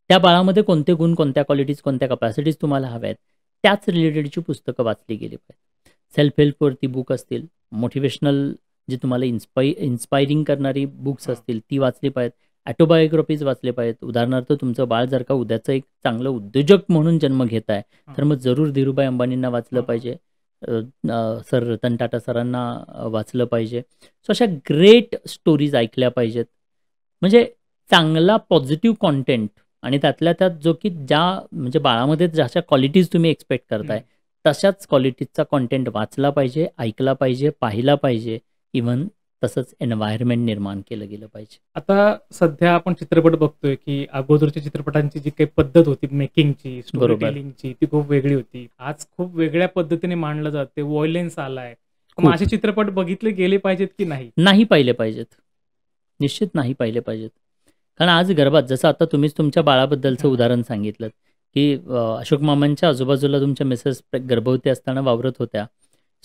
त्या बाळामध्ये कोणते गुण, कोणत्या क्वालिटीज, कोणत्या कपॅसिटीज तुम्हाला हव्या आहेत, त्याच रिलेटेडची पुस्तकं वाचली गेली पाहिजेत. सेल्फ हेल्पवरती बुक असतील, मोटिव्हेशनल जी तुम्हाला इन्स्पायरिंग करणारी बुक्स हां. असतील, ती वाचली पाहिजेत. ऑटोबायोग्राफीज वाचले पाहिजेत. उदाहरणार्थ तुमचं बाळ जर का उद्याचं एक चांगलं उद्योजक म्हणून जन्म घेत आहे, तर मग जरूर धीरूभाई अंबानींना वाचलं हां, हां. पाहिजे. सर रतन टाटा सरांना वाचलं पाहिजे. सो अशा ग्रेट स्टोरीज ऐकल्या पाहिजेत. म्हणजे चांगला पॉझिटिव्ह कंटेंट आणि त्यातल्या त्यात जो की ज्या म्हणजे बाळामध्ये जशा क्वालिटीज तुम्ही एक्सपेक्ट करताय, तशाच क्वालिटीजचा कंटेंट वाचला पाहिजे, ऐकला पाहिजे, पाहिला पाहिजे. इव्हन तसंच एन्व्हायर्नमेंट निर्माण केलं गेलं पाहिजे. आता सध्या आपण चित्रपट बघतोय, की अगोदरच्या चित्रपटांची जी काही पद्धत होती मेकिंगची, स्टोरी बरोबर. टेलिंगची, ती खूप वेगळी होती. आज खूप वेगळ्या पद्धतीने मांडलं जाते. व्हायलन्स आलाय. मग खूप. असे चित्रपट बघितले गेले पाहिजेत की नाही? नाही पाहिले पाहिजेत. निश्चित नाही पाहिले पाहिजेत. कारण आज गर्भात जसं आता तुम्हीच तुमच्या बाळाबद्दलचं हां. उदाहरण सांगितलंत, की अशोक मामांच्या आजूबाजूला तुमच्या मिसेस गर्भवती असताना वावरत होत्या.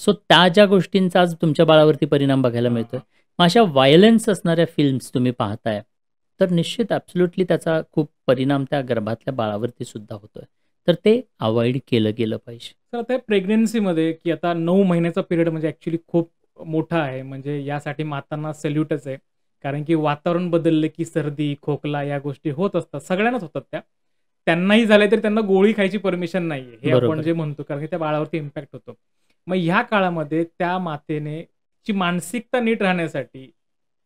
सो त्या ज्या गोष्टींचा आज तुमच्या बाळावरती परिणाम बघायला हां, मिळतोय. हां. मग अशा व्हायलन्स असणाऱ्या फिल्म्स तुम्ही पाहताय, तर निश्चित ॲब्सोल्युटली त्याचा खूप परिणाम त्या गर्भातल्या बाळावरती सुद्धा होतोय. तर ते अव्हॉइड केलं गेलं पाहिजे. तर आता प्रेग्नन्सीमध्ये की आता 9 महिन्याचा पिरियड म्हणजे ॲक्चुअली खूप मोठा आहे. म्हणजे यासाठी मातांना सॅल्यूटच आहे. कारण की वातावरण बदललं की सर्दी, खोकला या गोष्टी होत असतात. सगळ्यांनाच होतात त्या. त्यांनाही झाल्या तरी त्यांना गोळी खायची परमिशन नाहीये. हे आपण बरोबर. जे म्हणतो कारण की त्या बाळावरती इम्पॅक्ट होतो. मग ह्या काळामध्ये त्या मातेने ची मानसिकता नीट राहण्यासाठी,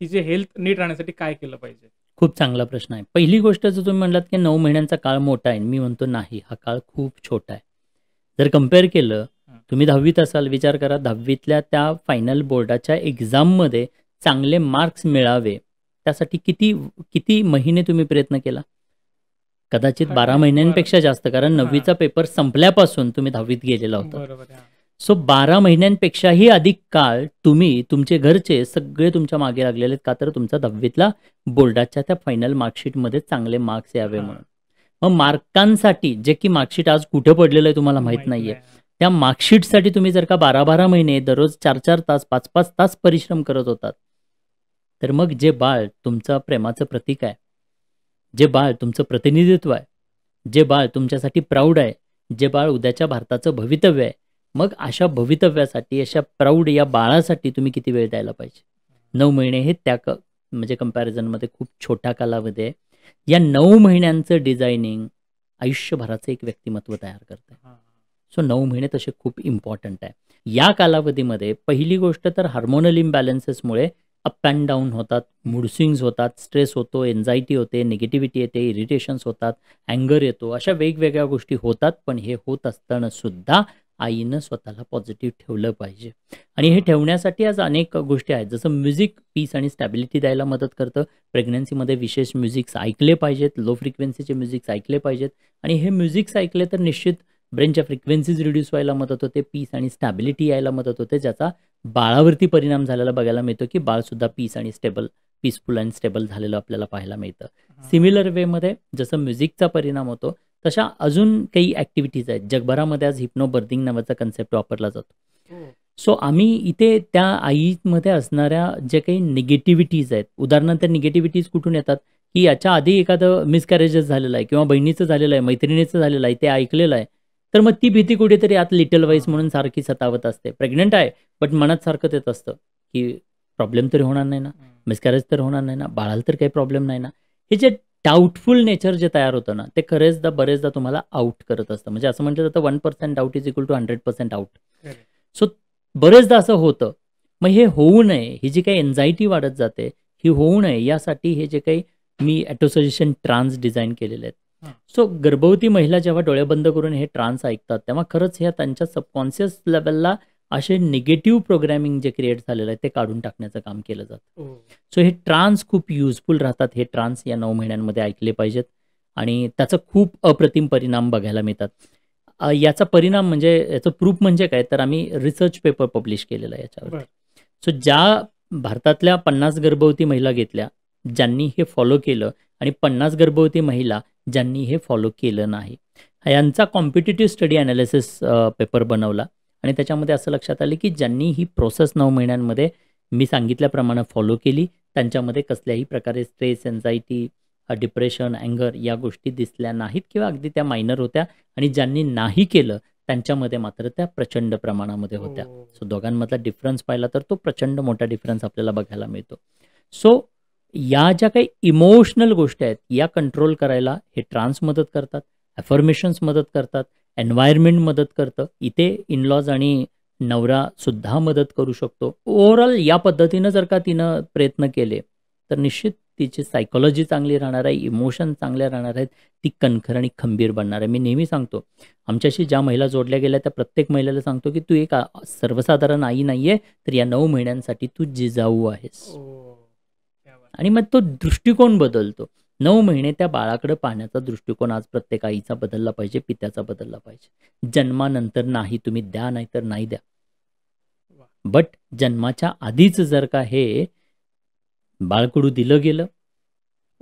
तिचे हेल्थ नीट राहण्यासाठी काय केलं पाहिजे? खूप चांगला प्रश्न आहे. पहिली गोष्ट जर तुम्ही म्हणालात, की 9 महिन्यांचा काळ मोठा आहे. मी म्हणतो नाही, हा काळ खूप छोटा आहे. जर कंपेअर केलं, हां. तुम्ही 10वीत असाल, विचार करा 10वीतल्या त्या फायनल बोर्डाच्या एक्झाममध्ये चांगले मार्क्स मिळावे, त्यासाठी किती किती महिने तुम्ही प्रयत्न केला? कदाचित 12 बरं. महिन्यांपेक्षा जास्त. कारण हां. 9वीचा पेपर संपल्यापासून तुम्ही 10वीत गेलेला होता. बरोबर. हां. सो 12 महिन्यांपेक्षाही अधिक काळ तुम्ही, तुमचे घरचे सगळे तुमच्या मागे लागलेले आहेत. का तर तुमचा 10वीतला बोर्डाच्या त्या फायनल मार्कशीटमध्ये चांगले मार्क्स यावे हां. म्हणून. मग मार्कांसाठी जे की मार्कशीट आज कुठे पडलेलं आहे तुम्हाला माहीत नाहीये. त्या मार्कशीटसाठी तुम्ही जर का 12-12 महिने दररोज 4-4 तास, 5-5 तास परिश्रम करत होतात, तर मग जे बाळ तुमचं प्रेमाचं प्रतीक आहे, जे बाळ तुमचं प्रतिनिधित्व आहे, जे बाळ तुमच्यासाठी प्राऊड आहे, जे बाळ उद्याच्या भारताचं भवितव्य आहे, मग अशा भवितव्यासाठी, अशा प्राऊड या बाळासाठी तुम्ही किती वेळ द्यायला पाहिजे? 9 महिने हे त्या म्हणजे कंपॅरिझनमध्ये खूप छोटा कालावधी आहे. या 9 महिन्यांचं डिझायनिंग आयुष्यभराचं एक व्यक्तिमत्व तयार करतं. हां. सो 9 महिने तसे खूप इम्पॉर्टंट आहे. या कालावधीमध्ये पहिली गोष्ट तर हार्मोनल इम्बॅलन्सेसमुळे अप अँड डाऊन होतात, मूड स्विंग्स होतात, स्ट्रेस होतो, एन्झायटी होते, निगेटिव्हिटी येते, इरिटेशन्स होतात, अँगर येतो, अशा वेगवेगळ्या गोष्टी होतात. पण हे होत असताना सुद्धा आईनं स्वतःला पॉझिटिव्ह ठेवलं पाहिजे. आणि हे ठेवण्यासाठी आज अनेक गोष्टी आहेत. जसं म्युझिक पीस आणि स्टॅबिलिटी द्यायला मदत करतं. प्रेग्नन्सीमध्ये विशेष म्युझिक्स ऐकले पाहिजेत, लो फ्रिक्वेन्सीचे म्युझिक्स ऐकले पाहिजेत आणि हे म्युझिक्स ऐकले तर निश्चित ब्रेनच्या फ्रिक्वेन्सीज रिड्यूस व्हायला मदत होते, पीस आणि स्टॅबिलिटी यायला मदत होते, ज्याचा बाळावरती परिणाम झालेला बघायला मिळतो, की बाळसुद्धा पीस आणि पीसफुल आणि स्टेबल झालेलं आपल्याला पाहायला मिळतं. सिमिलर वेमध्ये जसं म्युझिकचा परिणाम होतो, तशा अजून काही ॲक्टिव्हिटीज आहेत. जगभरामध्ये आज हिप्नोबर्थिंग नावाचा कन्सेप्ट वापरला जातो. सो आम्ही इथे त्या आईमध्ये असणाऱ्या जे काही निगेटिव्हिटीज आहेत, उदाहरणार्थ निगेटिव्हिटीज कुठून येतात, की याच्या आधी एखादं मिसकॅरेजेस झालेलं आहे किंवा बहिणीचं झालेलं आहे, मैत्रिणीचं झालेलं आहे, ते ऐकलेलं आहे. तर मग ती भीती कुठेतरी आत लिटल वाईस म्हणून सारखी सतावत असते. प्रेग्नंट आहे, बट मनात सारखं येत असतं, की प्रॉब्लेम तरी होणार नाही ना, मिसकॅरेज तर होणार नाही ना, बाळाला तर काही प्रॉब्लेम नाही ना. हे जे डाऊटफुल नेचर जे तयार होतं ना, ते बरेचदा तुम्हाला आउट करत असतं. म्हणजे असं म्हटलं जातं 1% doubt is equal to 100% out. So बरेचदा असं होतं. मग हे होऊ नये, ही जी काही एन्झायटी वाढत जाते, ही होऊ नये यासाठी हे जे काही मी ॲटोसजेशन ट्रान्स डिझाईन केलेले आहेत. सो गर्भवती महिला जेव्हा डोळे बंद करून हे ट्रान्स ऐकतात, तेव्हा खरंच ह्या त्यांच्या सबकॉन्शियस लेवलला असे निगेटिव्ह प्रोग्रॅमिंग जे क्रिएट झालेलं आहे ते काढून टाकण्याचं काम केलं जातं. सो हे ट्रान्स खूप युजफुल राहतात. हे ट्रान्स या 9 महिन्यांमध्ये ऐकले पाहिजेत आणि त्याचा खूप अप्रतिम परिणाम बघायला मिळतात. याचा परिणाम म्हणजे याचं प्रूफ म्हणजे काय, तर आम्ही रिसर्च पेपर पब्लिश केलेला आहे याच्यावर. सो ज्या भारतातल्या 50 गर्भवती महिला घेतल्या ज्यांनी हे फॉलो केलं आणि 50 गर्भवती महिला ज्यांनी हे फॉलो केलं नाही, यांचा कॉम्पिटिटिव्ह स्टडी ॲनालिसिस पेपर बनवला आणि त्याच्यामध्ये असं लक्षात आलं की ज्यांनी ही प्रोसेस 9 महिन्यांमध्ये मी सांगितल्याप्रमाणे फॉलो केली, त्यांच्यामध्ये कसल्याही प्रकारे स्ट्रेस, एन्झायटी, डिप्रेशन, अँगर या गोष्टी दिसल्या नाहीत किंवा अगदी त्या मायनर होत्या आणि ज्यांनी नाही केलं त्यांच्यामध्ये मात्र त्या प्रचंड प्रमाणामध्ये होत्या. सो दोघांमधला डिफरन्स पाहिला तर तो प्रचंड मोठा डिफरन्स आपल्याला बघायला मिळतो. सो या ज्या काही इमोशनल गोष्टी आहेत या कंट्रोल करायला हे ट्रान्स मदत करतात, अफर्मेशन्स मदत करतात, एन्व्हायरमेंट मदत करतं. इथे इनलॉज आणि नवरासुद्धा मदत करू शकतो. ओव्हरऑल या पद्धतीनं जर का तिनं प्रयत्न केले तर निश्चित तिची सायकॉलॉजी चांगली राहणार आहे, इमोशन चांगले राहणार आहेत, ती कणखर आणि खंबीर बनणार आहे. मी नेहमी सांगतो, आमच्याशी ज्या महिला जोडल्या गेल्या त्या प्रत्येक महिलेला सांगतो की तू एक सर्वसाधारण आई नाही आहे, तर या 9 महिन्यांसाठी तू जिजाऊ आहेस. आणि मग तो दृष्टिकोन बदलतो. 9 महिने त्या बाळाकडे पाहण्याचा दृष्टिकोन आज प्रत्येक आईचा बदलला पाहिजे, पित्याचा बदलला पाहिजे. जन्मानंतर नाही, तुम्ही द्या नाही तर नाही द्या, बट जन्माच्या आधीच जर का हे बाळकडू दिलं गेलं,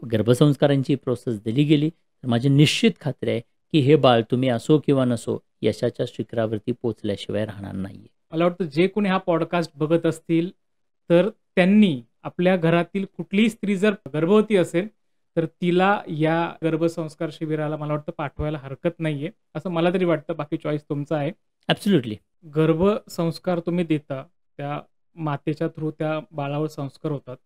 गर्भसंस्कारांची प्रोसेस दिली गेली, तर माझी निश्चित खात्री आहे की हे बाळ तुम्ही असो किंवा नसो यशाच्या शिखरावरती पोचल्याशिवाय राहणार नाहीये. मला वाटतं जे कोणी हा पॉडकास्ट बघत असतील तर त्यांनी आपल्या घरातील कुठलीही स्त्री जर गर्भवती असेल तर तिला या गर्भसंस्कार शिबिराला मला वाटतं पाठवायला हरकत नाहीये, असं मला तरी वाटतं. बाकी चॉईस तुमचा आहे. ॲब्सोल्युटली. गर्भसंस्कार तुम्ही देता, त्या मातेच्या थ्रू त्या बाळावर संस्कार होतात.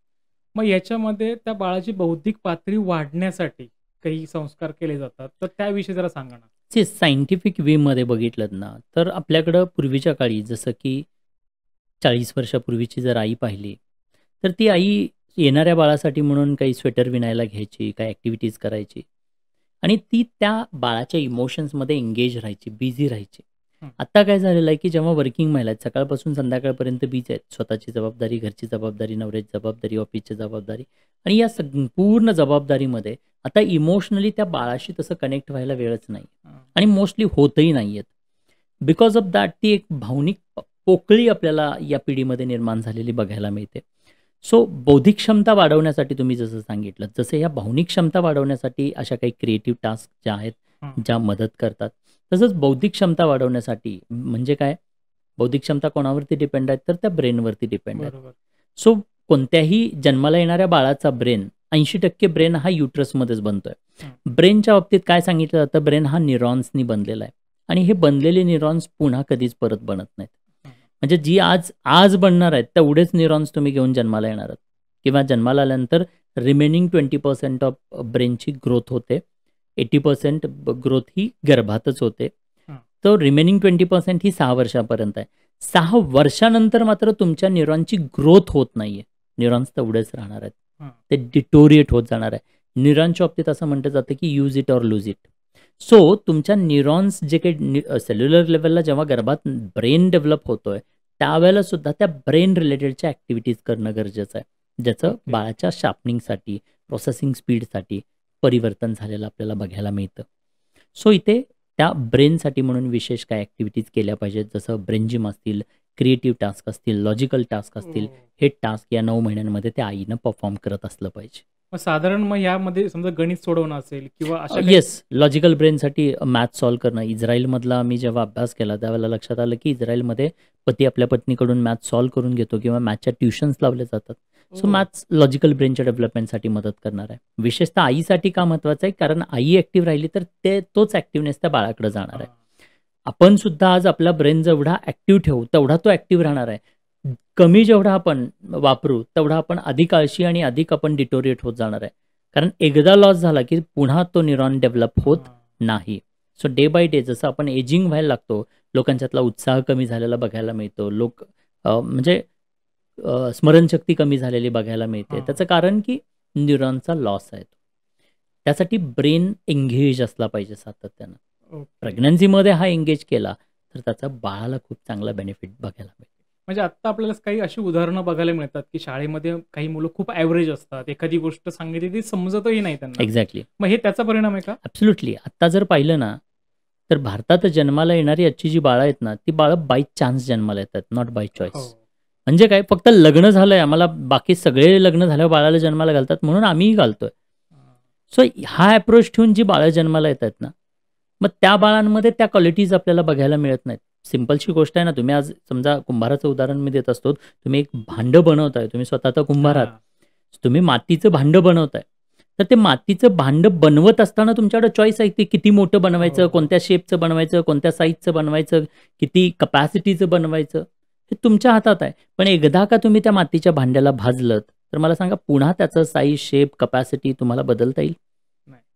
मग याच्यामध्ये त्या बाळाची बौद्धिक पातळी वाढण्यासाठी काही संस्कार केले जातात, तर त्याविषयी जरा सांगा ना. जे सायंटिफिक वेमध्ये बघितलं ना, तर आपल्याकडं पूर्वीच्या काळी जसं की 40 वर्षापूर्वीची जर आई पाहिली तर ती आई येणाऱ्या बाळासाठी म्हणून काही स्वेटर विणायला घ्यायची, काही ॲक्टिव्हिटीज करायची आणि ती त्या बाळाच्या इमोशन्समध्ये एंगेज राहायची, बिझी राहायची. आता काय झालेलं आहे की जेव्हा वर्किंग महिला आहेत, सकाळपासून संध्याकाळपर्यंत बिझी आहेत, स्वतःची जबाबदारी, घरची जबाबदारी, नवऱ्याची जबाबदारी, ऑफिसची जबाबदारी आणि या संपूर्ण जबाबदारीमध्ये आता इमोशनली त्या बाळाशी तसं कनेक्ट व्हायला वेळच नाही आणि मोस्टली होतही नाही आहेत. बिकॉज ऑफ दॅट ती एक भावनिक पोकळी आपल्याला या पिढीमध्ये निर्माण झालेली बघायला मिळते. सो बौद्धिक क्षमता वाढवण्यासाठी तुम्ही जसं सांगितलं, जसं या भावनिक क्षमता वाढवण्यासाठी अशा काही क्रिएटिव्ह टास्क ज्या आहेत ज्या मदत करतात, तसंच बौद्धिक क्षमता वाढवण्यासाठी म्हणजे काय, बौद्धिक क्षमता कोणावरती डिपेंड आहेत तर त्या ब्रेनवरती डिपेंड आहेत. सो कोणत्याही जन्माला येणाऱ्या बाळाचा ब्रेन 80% ब्रेन हा युट्रसमध्येच बनतोय. ब्रेनच्या बाबतीत काय सांगितलं जातं, ब्रेन हा न्यूरॉन्सनी बनलेला आहे आणि हे बनलेले न्यूरॉन्स पुन्हा कधीच परत बनत नाहीत. म्हणजे जी आज बनणार आहेत तेवढेच न्यूरॉन्स तुम्ही घेऊन जन्माला येणार आहात किंवा जन्माला आल्यानंतर रिमेनिंग 20% ऑफ ब्रेनची ग्रोथ होते. 80% ग्रोथ ही गर्भातच होते. तर रिमेनिंग 20% ही 6 वर्षापर्यंत आहे. 6 वर्षानंतर मात्र तुमच्या न्यूरॉनची ग्रोथ होत नाहीये, न्यूरॉन्स तेवढेच राहणार आहेत, ते डिटोरिएट होत जाणार आहे. न्यूरॉनच्या बाबतीत असं म्हटलं जातं की use it or lose it. So तुमच्या न्यूरॉन्स जे काही सेल्युलर लेवलला जेव्हा गर्भात ब्रेन डेव्हलप होतोय त्यावेळेला सुद्धा त्या ब्रेन रिलेटेडच्या ॲक्टिव्हिटीज करणं गरजेचं आहे, ज्याचं ओके. बाळाच्या शार्पनिंगसाठी, प्रोसेसिंग स्पीडसाठी परिवर्तन झालेलं आपल्याला बघायला मिळतं. सो इथे त्या ब्रेनसाठी म्हणून विशेष काय ॲक्टिव्हिटीज केल्या पाहिजेत, जसं ब्रेन जिम असतील, क्रिएटिव्ह टास्क असतील, लॉजिकल टास्क असतील. हे टास्क या 9 महिन्यांमध्ये त्या आईनं परफॉर्म करत असलं पाहिजे. मग साधारण मग यामध्ये समजा गणित सोडवणं असेल किंवा अशा काही- येस, लॉजिकल ब्रेनसाठी मॅथ सॉल्व्ह करणं. इस्रायलमधला मी जेव्हा अभ्यास केला त्यावेळेला लक्षात आलं की इस्रायलमध्ये पती आपल्या पत्नीकडून मॅथ सॉल्व्ह करून घेतो किंवा मॅथच्या ट्युशन्स लावले जातात. सो ओ. मॅथ्स लॉजिकल ब्रेनच्या डेव्हलपमेंटसाठी मदत करणार आहे. विशेषतः आईसाठी का महत्त्वाचं आहे, कारण आई ॲक्टिव्ह राहिली तर तोच ॲक्टिव्हनेस त्या बाळाकडे जाणार आहे. आपण सुद्धा आज आपला ब्रेन जेवढा ॲक्टिव्ह ठेवू तेवढा तो ॲक्टिव्ह राहणार आहे. कमी जेवढा आपण वापरू तेवढा आपण अधिक आळशी आणि अधिक आपण डिटोरिएट होत जाणार आहे. कारण एकदा लॉस झाला की पुन्हा तो न्यूरॉन डेव्हलप होत नाही. सो डे बाय डे जसं आपण एजिंग व्हायला लागतो, लोकांच्यातला उत्साह कमी झालेला बघायला मिळतो. लोक म्हणजे स्मरणशक्ती कमी झालेली बघायला मिळते. हां. त्याचं कारण की न्यूरॉनचा लॉस आहे. त्यासाठी ब्रेन एंगेज असला पाहिजे सातत्यानं. ओके. प्रेग्नन्सीमध्ये हा एंगेज केला तर त्याचा बाळाला खूप चांगला बेनिफिट बघायला मिळेल. म्हणजे आता आपल्याला काही अशी उदाहरणं बघायला मिळतात की शाळेमध्ये काही मुलं खूप ॲव्हरेज असतात, एखादी गोष्ट सांगितली ती समजतही नाही त्यांना. एक्झॅक्टली, मग हे त्याचा परिणाम आहे का? ॲब्सोल्युटली. आत्ता जर पाहिलं ना तर भारतात जन्माला येणारी आजची जी बाळं आहेत ना, ती बाळं बाय चान्स जन्माला येतात, नॉट बाय चॉईस. हो. म्हणजे काय, फक्त लग्न झालंय आम्हाला, बाकी सगळे लग्न झाल्यावर बाळाला जन्माला घालतात म्हणून आम्हीही घालतोय. सो हा अप्रोच ठेवून जी बाळं जन्माला येतात ना, मग त्या बाळांमध्ये त्या क्वालिटीज आपल्याला बघायला मिळत नाहीत. सिम्पलशी गोष्ट आहे ना, तुम्ही आज समजा कुंभाराचं उदाहरण मी देत असतो. तुम्ही एक भांडं बनवताय, तुम्ही स्वतःचा कुंभार आहात, तुम्ही मातीचं भांडं बनवताय. तर ते मातीचं भांडं बनवत असताना तुमच्याकडे चॉईस आहे, ते किती मोठं बनवायचं, कोणत्या शेपचं बनवायचं, कोणत्या साईजचं बनवायचं, किती कपॅसिटीचं बनवायचं, हे तुमच्या हातात आहे. पण एकदा का तुम्ही त्या मातीच्या भांड्याला भाजलत तर मला सांगा, पुन्हा त्याचं साईज, शेप, कपॅसिटी तुम्हाला बदलता येईल?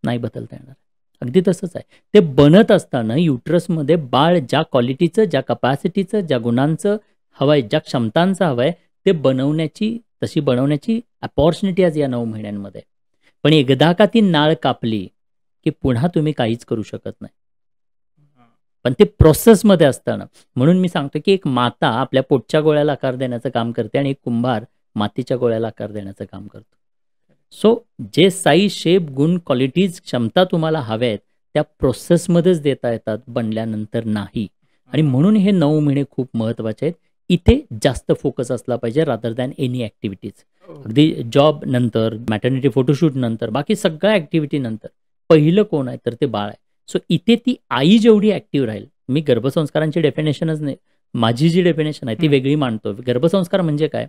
नाही बदलता येणार. अगदी तसंच आहे. ते बनत असताना युट्रसमध्ये बाळ ज्या क्वालिटीचं, ज्या कपॅसिटीचं, ज्या गुणांचं हवं आहे, ज्या क्षमतांचं हवं आहे, ते तशी बनवण्याची अपॉर्च्युनिटी आज या 9 महिन्यांमध्ये. पण एकदा का ती नाळ कापली की पुन्हा तुम्ही काहीच करू शकत नाही. पण ते प्रोसेसमध्ये असताना, म्हणून मी सांगतो की एक माता आपल्या पोटच्या गोळ्याला आकार देण्याचं काम करते आणि एक कुंभार मातीच्या गोळ्याला आकार देण्याचं काम करतो. सो जे साईज, शेप, गुण, क्वालिटीज, क्षमता तुम्हाला हव्या आहेत त्या प्रोसेसमध्येच देता येतात, बनल्यानंतर नाही. आणि म्हणून हे 9 महिने खूप महत्त्वाचे आहेत. इथे जास्त फोकस असला पाहिजे रादर दॅन एनी ॲक्टिव्हिटीज. अगदी जॉब नंतर, मॅटर्निटी फोटोशूट नंतर, बाकी सगळ्या ॲक्टिव्हिटी नंतर पहिलं कोण आहे तर ते बाळ आहे. सो इथे ती आई जेवढी ॲक्टिव्ह राहील, मी गर्भसंस्कारांची डेफिनेशनच नाही, माझी जी डेफिनेशन आहे ती वेगळी मांडतो. गर्भसंस्कार म्हणजे काय,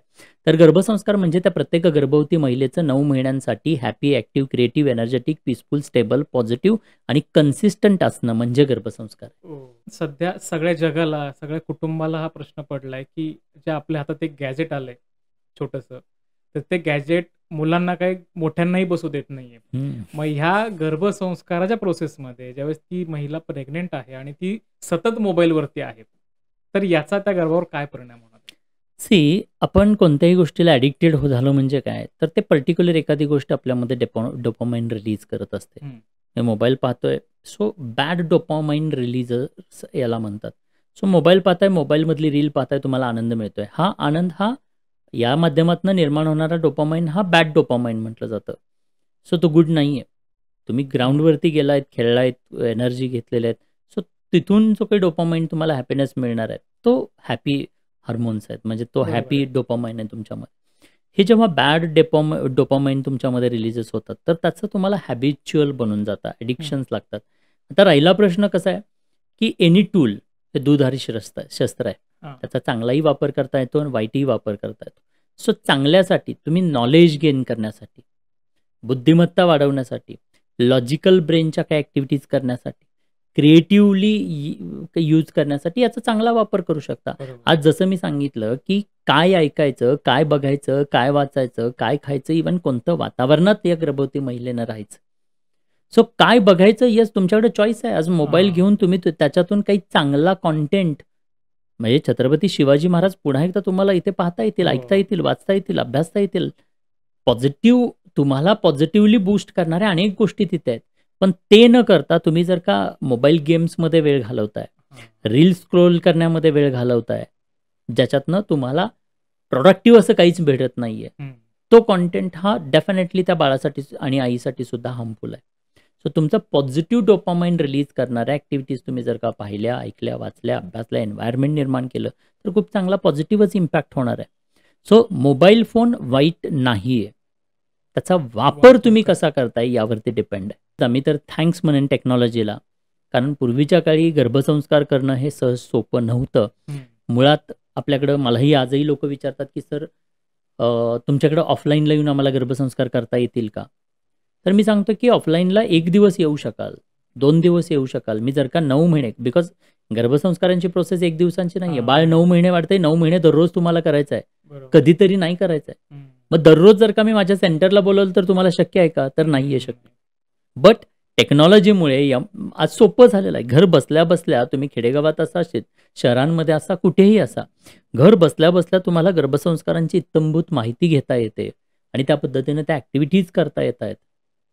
तर गर्भसंस्कार म्हणजे त्या प्रत्येक गर्भवती महिलेचं 9 महिन्यांसाठी happy, active, creative, energetic, peaceful, stable, positive आणि कन्सिस्टंट असणं म्हणजे गर्भसंस्कार. सध्या सगळ्या जगाला, सगळ्या कुटुंबाला हा प्रश्न पडलाय की जे आपल्या हातात एक गॅजेट आलंय छोटंसं, तर ते गॅजेट मुलांना काही मोठ्यांनाही बसू देत नाहीये. मग ह्या गर्भसंस्काराच्या प्रोसेसमध्ये ज्यावेळेस ती महिला प्रेग्नेंट आहे आणि ती सतत मोबाईलवरती आहे, तर याचा त्या गर्भावर काय परिणाम होणार? सी, आपण कोणत्याही गोष्टीला ॲडिक्टेड झालो म्हणजे काय, तर ते पर्टिक्युलर एखादी गोष्ट आपल्यामध्ये डोपामाइन रिलीज करत असते. मी मोबाईल पाहतोय, सो बॅड डोपामाइन रिलीजर्स याला म्हणतात. सो मोबाईल पाहताय, मोबाईलमधली रील पाहताय, तुम्हाला आनंद मिळतोय. हा आनंद हा या माध्यमातून निर्माण होणारा डोपामाइन हा बॅड डोपामाइन म्हटलं जातं. सो तो गुड नाही आहे. तुम्ही ग्राउंडवरती गेलायत, खेळलायत, एनर्जी घेतलेल्या आहेत, सो तिथून जो काही डोपामाइन तुम्हाला हॅपीनेस मिळणार आहे तो हॅपी हार्मोन्स आहेत, म्हणजे तो हॅपी डोपामाइन आहे तुमच्यामध्ये. हे जेव्हा बॅड डोपामाइन तुमच्यामध्ये रिलीजेस होतात तर त्याचं तुम्हाला हॅबिच्युअल बनून जातं, ॲडिक्शन्स लागतात. आता राहिला प्रश्न कसा आहे की एनी टूल हे दुधारी शस्त्र आहे. त्याचा चांगलाही वापर करता येतो आणि वाईटही वापर करता येतो. सो चांगल्यासाठी तुम्ही नॉलेज गेन करण्यासाठी, बुद्धिमत्ता वाढवण्यासाठी, लॉजिकल ब्रेनच्या काही ॲक्टिव्हिटीज करण्यासाठी, क्रिएटिव्हली यूज करण्यासाठी याचा चांगला वापर करू शकता. आज जसं मी सांगितलं की काय ऐकायचं, काय बघायचं, काय वाचायचं, काय खायचं, इव्हन कोणतं वातावरणात या गर्भवती महिलेनं राहायचं. सो काय बघायचं, येस तुमच्याकडे चॉईस आहे. आज मोबाईल घेऊन तुम्ही त्याच्यातून काही चांगला कॉन्टेंट, म्हणजे छत्रपती शिवाजी महाराज पुन्हा एकदा तुम्हाला इथे पाहता येतील, ऐकता येतील, वाचता येतील, अभ्यासता येतील. तुम्हाला पॉझिटिव्हली बूस्ट करणाऱ्या अनेक गोष्टी तिथे आहेत. पण ते न करता तुम्ही जर का मोबाईल गेम्समध्ये वेळ घालवताय, रील्स स्क्रोल करण्यामध्ये वेळ घालवताय, ज्याच्यातनं तुम्हाला प्रोडक्टिव्ह असं काहीच भेटत नाहीये, तो कॉन्टेंट हा डेफिनेटली त्या बाळासाठी आणि आईसाठी सुद्धा हार्मफुल आहे. सो तुमचं पॉझिटिव्ह डोपामाइन रिलीज करणाऱ्या ॲक्टिव्हिटीज तुम्ही जर का पाहिल्या, ऐकल्या, वाचल्या, अभ्यासल्या, एन्व्हायरमेंट निर्माण केलं, तर खूप चांगला पॉझिटिव्हच इम्पॅक्ट होणार आहे. सो मोबाईल फोन वाईट नाहीये. त्याचा वापर तुम्ही कसा करताय यावरती डिपेंड आहे. मी तर थँक्स म्हणेन टेक्नॉलॉजीला, कारण पूर्वीच्या काळी गर्भसंस्कार करणं हे सहज सोपं नव्हतं. मुळात आपल्याकडं मलाही आजही लोक विचारतात की सर तुमच्याकडं ऑफलाईनला येऊन आम्हाला गर्भसंस्कार करता येतील का? तर मी सांगतो की ऑफलाईनला 1 दिवस येऊ शकाल, 2 दिवस येऊ शकाल. मी जर का 9 महिने, बिकॉज गर्भसंस्कारांची प्रोसेस 1 दिवसांची नाहीये. बाळ 9 महिने वाढतंय, 9 महिने दररोज तुम्हाला करायचं आहे, कधीतरी नाही करायचं आहे. मग दररोज जर का मी माझ्या सेंटरला बोलवलं तर तुम्हाला शक्य आहे का? तर नाहीये शक्य. बट टेक्नॉलॉजीमुळे आज सोपं झालेलं आहे. घर बसल्या बसल्या तुम्ही खेडेगावात असा, शहरांमध्ये असा, कुठेही असा, घर बसल्या बसल्या तुम्हाला गर्भसंस्कारांची इत्थंभूत माहिती घेता येते आणि त्या पद्धतीने त्या ॲक्टिव्हिटीज करता येत आहेत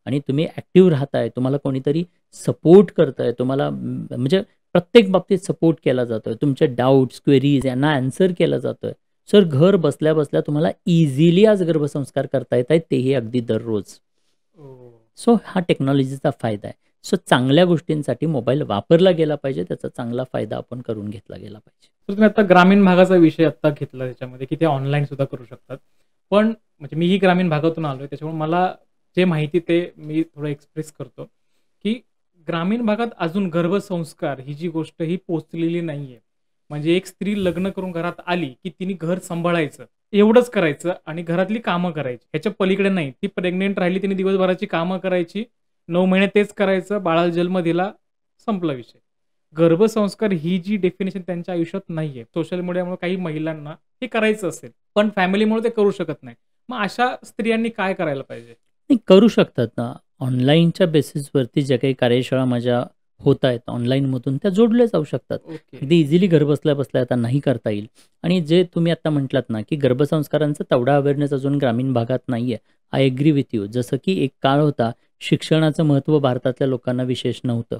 आणि तुम्ही ॲक्टिव्ह राहताय. तुम्हाला कोणीतरी सपोर्ट करतंय, तुम्हाला म्हणजे प्रत्येक बाबतीत सपोर्ट केला जातोय. तुमचे डाऊट्स, क्वेरीज यांना आन्सर केलं जातोय. सर घर बसल्या बसल्या तुम्हाला इझिली आज गर्भसंस्कार करता येत आहेत, तेही अगदी दररोज. सो हा टेक्नॉलॉजीचा फायदा आहे. सो चांगल्या गोष्टींसाठी मोबाईल वापरला गेला पाहिजे, त्याचा चांगला फायदा आपण करून घेतला गेला पाहिजे. तर तुम्ही आता ग्रामीण भागाचा विषय आता घेतला त्याच्यामध्ये, की ते ऑनलाईन सुद्धा करू शकतात. पण म्हणजे मीही ग्रामीण भागातून आलोय, त्याच्यामुळे मला जे माहिती ते मी थोडं एक्सप्रेस करतो, की ग्रामीण भागात अजून गर्भसंस्कार ही जी गोष्ट ही पोचलेली नाहीये. म्हणजे एक स्त्री लग्न करून घरात आली की तिने घर सांभाळायचं, एवढंच करायचं आणि घरातली कामं करायची, ह्याच्या पलीकडे नाही. ती प्रेग्नेंट राहिली, तिने दिवसभराची कामं करायची, 9 महिने तेच करायचं, बाळाला जन्म दिला, संपला विषय. गर्भसंस्कार ही जी डेफिनेशन त्यांच्या आयुष्यात नाहीये. सोशल मीडियामुळे काही महिलांना हे करायचं असेल, पण फॅमिलीमुळे ते करू शकत नाही. मग अशा स्त्रियांनी काय करायला पाहिजे? नाही, करू शकतात ना. ऑनलाईनच्या बेसिसवरती ज्या काही कार्यशाळा माझ्या होत आहेत ऑनलाईनमधून, त्या जोडल्या जाऊ शकतात. अगदी इझिली घर बसल्या बसल्या आता नाही करता येईल. आणि जे तुम्ही आता म्हटलात ना, की गर्भसंस्कारांचा तेवढा अवेअरनेस अजून ग्रामीण भागात नाहीये. I agree with you. जसं की एक काळ होता, शिक्षणाचं महत्त्व भारतातल्या लोकांना विशेष नव्हतं.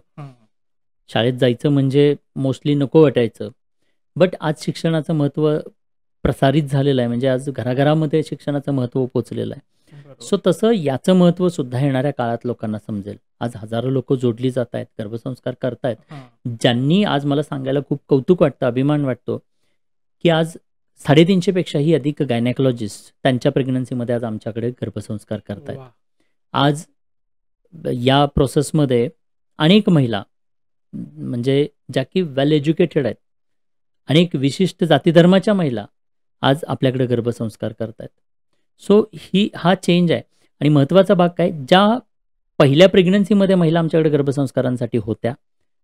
शाळेत जायचं म्हणजे मोस्टली नको वाटायचं. बट आज शिक्षणाचं महत्त्व प्रसारित झालेलं आहे. म्हणजे आज घराघरामध्ये शिक्षणाचं महत्त्व पोचलेलं आहे. सो तसं याचं महत्त्व सुद्धा येणाऱ्या काळात लोकांना समजेल. आज हजारो लोक जोडली जात आहेत, गर्भसंस्कार करतायत, ज्यांनी आज मला सांगायला खूप कौतुक वाटतं, अभिमान वाटतो, की आज 350 पेक्षाही अधिक गायनेकॉलॉजिस्ट त्यांच्या प्रेग्नन्सीमध्ये आज आमच्याकडे गर्भसंस्कार करतायत. आज या प्रोसेसमध्ये अनेक महिला म्हणजे ज्या की वेल एज्युकेटेड आहेत, अनेक विशिष्ट जातीधर्माच्या महिला आज आपल्याकडे गर्भसंस्कार करतायत. सो हा चेंज आहे. आणि महत्त्वाचा भाग काय, ज्या पहिल्या प्रेग्नन्सीमध्ये महिला आमच्याकडे गर्भसंस्कारांसाठी होत्या,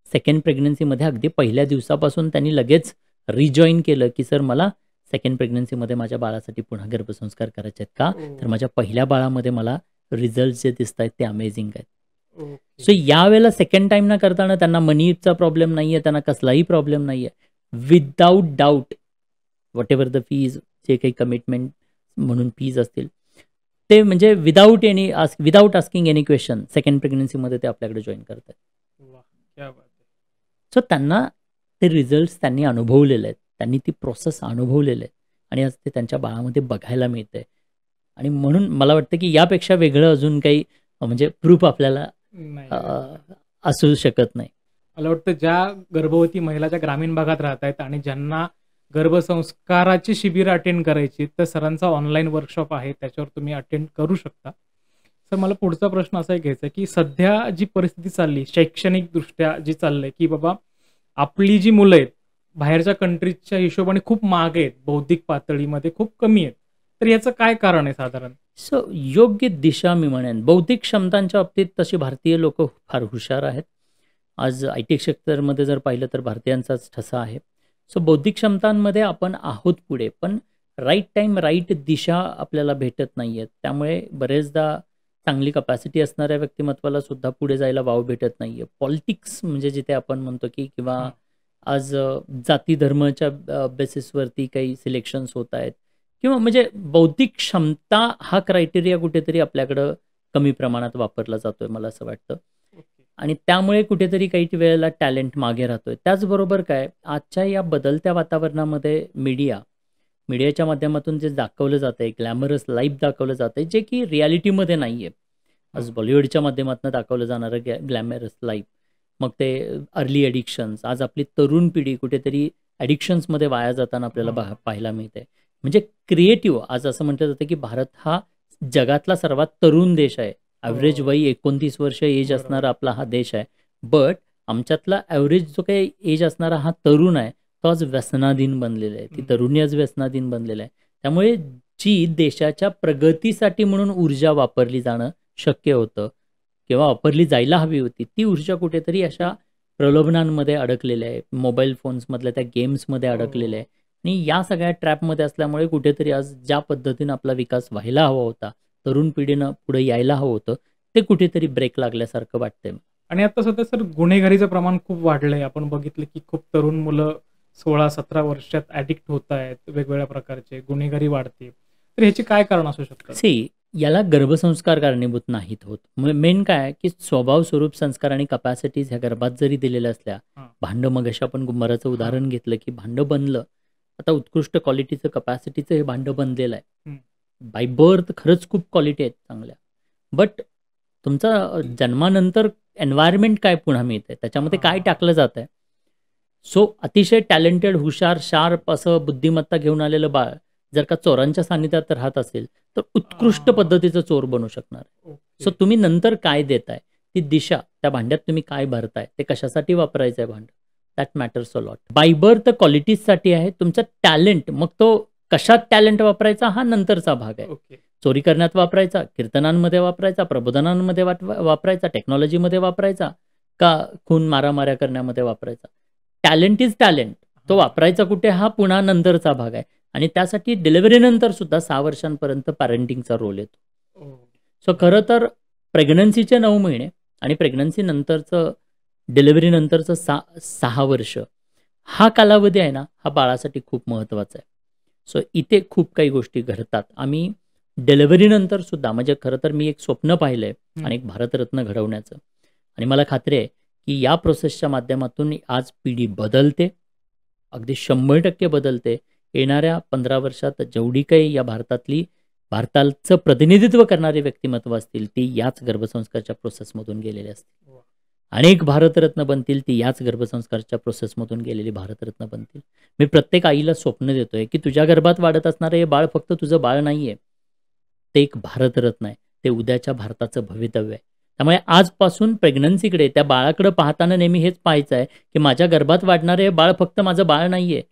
सेकंड प्रेग्नन्सीमध्ये अगदी पहिल्या दिवसापासून त्यांनी लगेच रिजॉईन केलं, की सर मला सेकंड प्रेग्नन्सीमध्ये माझ्या बाळासाठी पुन्हा गर्भसंस्कार करायचे आहेत का, तर माझ्या पहिल्या बाळामध्ये मला रिझल्ट जे दिसत आहेत ते अमेझिंग आहेत. सो यावेळेला सेकंड टाईम ना करताना त्यांना मनीचा प्रॉब्लेम नाही आहे, त्यांना कसलाही प्रॉब्लेम नाही आहे. Without doubt whatever the fees, जे काही कमिटमेंट म्हणून फीज असतील ते, म्हणजे without asking any question second प्रेग्नन्सीमध्ये ते आपल्याकडे जॉईन करतात. सो त्यांना ते रिझल्ट्स त्यांनी अनुभवलेले आहेत, त्यांनी ती प्रोसेस अनुभवलेली आहे आणि आज ते त्यांच्या बाळामध्ये बघायला मिळतंय. आणि म्हणून मला वाटतं की यापेक्षा वेगळं अजून काही म्हणजे प्रूफ आपल्याला असू शकत नाही. मला वाटतं ज्या गर्भवती महिलाच्या ग्रामीण भागात राहत आहेत आणि ज्यांना गर्भसंस्काराची शिबिर अटेंड करायची, तर सरांचा ऑनलाईन वर्कशॉप आहे, त्याच्यावर तुम्ही अटेंड करू शकता. सर मला पुढचा प्रश्न असा घ्यायचा, की सध्या जी परिस्थिती चालली शैक्षणिक दृष्ट्या जी चाललंय, की बाबा आपली जी मुलं आहेत बाहेरच्या कंट्रीजच्या हिशोबाने खूप मागे आहेत, बौद्धिक पातळीमध्ये खूप कमी आहेत, तर याचं काय कारण आहे साधारण? सो योग्य दिशा मी म्हणेन, बौद्धिक क्षमतांच्या बाबतीत तशी भारतीय लोक फार हुशार आहेत. आज IT सेक्टरमध्ये जर पाहिलं तर भारतीयांचाच ठसा आहे. सो बौद्धिक क्षमतांमध्ये आपण आहोत पुढे, पण राईट टाईम राईट दिशा आपल्याला भेटत नाही आहेत. त्यामुळे बरेचदा चांगली कपॅसिटी असणाऱ्या व्यक्तिमत्वाला सुद्धा पुढे जायला वाव भेटत नाही आहे. पॉलिटिक्स म्हणजे जिथे आपण म्हणतो की किंवा आज जाती धर्माच्या बेसिसवरती काही सिलेक्शन्स होत आहेत, किंवा म्हणजे बौद्धिक क्षमता हा क्रायटेरिया कुठेतरी आपल्याकडं कमी प्रमाणात वापरला जातोय मला असं वाटतं. आणि त्यामुळे कुठेतरी काही वेळेला टॅलेंट मागे राहतोय. त्याचबरोबर काय आजच्या या बदलत्या वातावरणामध्ये मीडियाच्या माध्यमातून जे दाखवलं जातंय, ग्लॅमरस लाईफ दाखवलं जातंय, जे की रिॲलिटीमध्ये नाहीये. आज बॉलिवूडच्या माध्यमातून दाखवलं जाणारं ग्लॅमरस लाईफ, मग ते अर्ली ॲडिक्शन्स, आज आपली तरुण पिढी कुठेतरी ॲडिक्शन्समध्ये वाया जाताना आपल्याला पाहायला मिळते. म्हणजे क्रिएटिव्ह, आज असं म्हटलं जातं की भारत हा जगातला सर्वात तरुण देश आहे. ॲव्हरेज वय 29 वर्ष एज असणारा आपला हा देश आहे. बट आमच्यातला ॲव्हरेज जो काही एज असणारा हा तरुण आहे, तो आज व्यसनाधीन बनलेला आहे. ती तरुणी आज व्यसनाधीन बनलेला आहे. त्यामुळे जी देशाच्या प्रगतीसाठी म्हणून ऊर्जा वापरली जाणं शक्य होतं किंवा वापरली जायला हवी होती, ती ऊर्जा कुठेतरी अशा प्रलोभनांमध्ये अडकलेल्या आहे. मोबाईल फोन्समधल्या त्या गेम्समध्ये अडकलेल्या आहे. आणि या सगळ्या ट्रॅपमध्ये असल्यामुळे कुठेतरी आज ज्या पद्धतीनं आपला विकास व्हायला हवा होता, तरुण पिढीनं पुढे यायला हवं होतं, ते कुठेतरी ब्रेक लागल्यासारखं वाटतंय. आणि आता सध्या सर गुन्हेगारीचं प्रमाण खूप वाढलंय. आपण बघितलं की खूप तरुण मुलं 16-17 वर्षात ॲडिक्ट होत आहेत, वेगवेगळ्या प्रकारचे गुन्हेगारी वाढते. तर ह्याची काय कारण असू शकतं? याला गर्भसंस्कार कारणीभूत नाहीत होत. मेन काय की स्वभाव, स्वरूप, संस्कार आणि कपॅसिटीज ह्या गर्भात जरी दिलेल्या असल्या, भांडं, मग अशा आपण गुंबाराचं उदाहरण घेतलं की भांडं बनलं, आता उत्कृष्ट क्वालिटीचं कपॅसिटीचं हे भांडं बनलेलं आहे. बाय बर्थ खरंच खूप क्वालिटी आहेत चांगल्या, बट तुमचा जन्मानंतर एन्व्हायरमेंट काय पुन्हा मिळतंय, त्याच्यामध्ये काय टाकलं जात आहे. सो अतिशय टॅलेंटेड, हुशार, शार्प असं बुद्धिमत्ता घेऊन आलेलं बाळ जर का चोरांच्या सानिध्यात राहत असेल तर उत्कृष्ट पद्धतीचं चोर बनू शकणार. सो तुम्ही नंतर काय देताय, ती दिशा, त्या भांड्यात तुम्ही काय भरताय, ते कशासाठी वापरायचं आहे भांड, that matters a lot. By birth क्वालिटीजसाठी आहे. तुमचं टॅलेंट, मग तो कशात टॅलेंट वापरायचा हा नंतरचा भाग आहे. चोरी करण्यात वापरायचा, कीर्तनांमध्ये वापरायचा, प्रबोधनांमध्ये वापरायचा, टेक्नॉलॉजीमध्ये वापरायचा, का खून मारामाऱ्या करण्यामध्ये वापरायचा. Talent is talent. तो वापरायचा कुठे हा पुन्हा नंतरचा भाग आहे. आणि त्यासाठी डिलिव्हरीनंतर सुद्धा 6 वर्षांपर्यंत पॅरेंटिंगचा रोल येतो. सो खरं तर प्रेग्नन्सीचे 9 महिने आणि प्रेग्नन्सी नंतरचं, डिलिव्हरीनंतरचं 6 वर्ष हा कालावधी आहे ना, हा बाळासाठी खूप महत्त्वाचा आहे. सो इथे खूप काही गोष्टी घडतात. आम्ही डिलिव्हरीनंतर सुद्धा, म्हणजे खरं तर मी एक स्वप्न पाहिलंय आणि एक भारतरत्न घडवण्याचं, आणि मला खात्री आहे की या प्रोसेसच्या माध्यमातून आज पिढी बदलते, अगदी 100% बदलते. येणाऱ्या 15 वर्षात जेवढी काही या भारताचं प्रतिनिधित्व करणारे व्यक्तिमत्व असतील, ती याच गर्भसंस्कारच्या प्रोसेसमधून गेलेले असतील. अनेक भारतरत्न बनतील, ती याच गर्भसंस्कारच्या प्रोसेसमधून गेलेली भारतरत्न बनतील. मी प्रत्येक आईला स्वप्न देतोय की तुझ्या गर्भात वाढत असणारं हे बाळ फक्त तुझं बाळ नाहीये, ते एक भारतरत्न आहे. ते उद्याच्या भारताचं भवितव्य आहे. त्यामुळे आजपासून प्रेग्नन्सीकडे, त्या बाळाकडे पाहताना नेहमी हेच पाहायचं आहे की माझ्या गर्भात वाढणारे हे बाळ फक्त माझं बाळ नाहीये,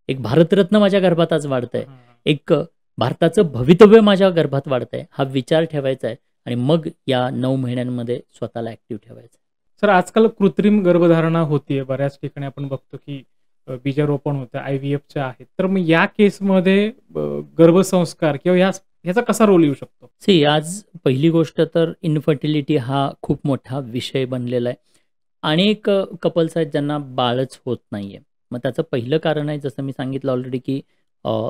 एक भारतरत्न माझ्या गर्भात आज वाढतंय, एक भारताचं भवितव्य माझ्या गर्भात वाढतंय. हा विचार ठेवायचा आहे आणि मग या 9 महिन्यांमध्ये स्वतःला ऍक्टिव्ह ठेवायचं. सर, आजकाल कृत्रिम गर्भधारणा होतीये. बऱ्याच ठिकाणी आपण बघतो की बीजारोपण होतं, IVFच्या आहेत. तर मग या केसमध्ये गर्भसंस्कार किंवा ह्याचा कसा रोल येऊ शकतो? आज पहिली गोष्ट तर इनफर्टिलिटी हा खूप मोठा विषय बनलेला आहे. अनेक कपल्स आहेत ज्यांना बाळच होत नाहीये. मग त्याचं पहिलं कारण आहे, जसं मी सांगितलं ऑलरेडी, की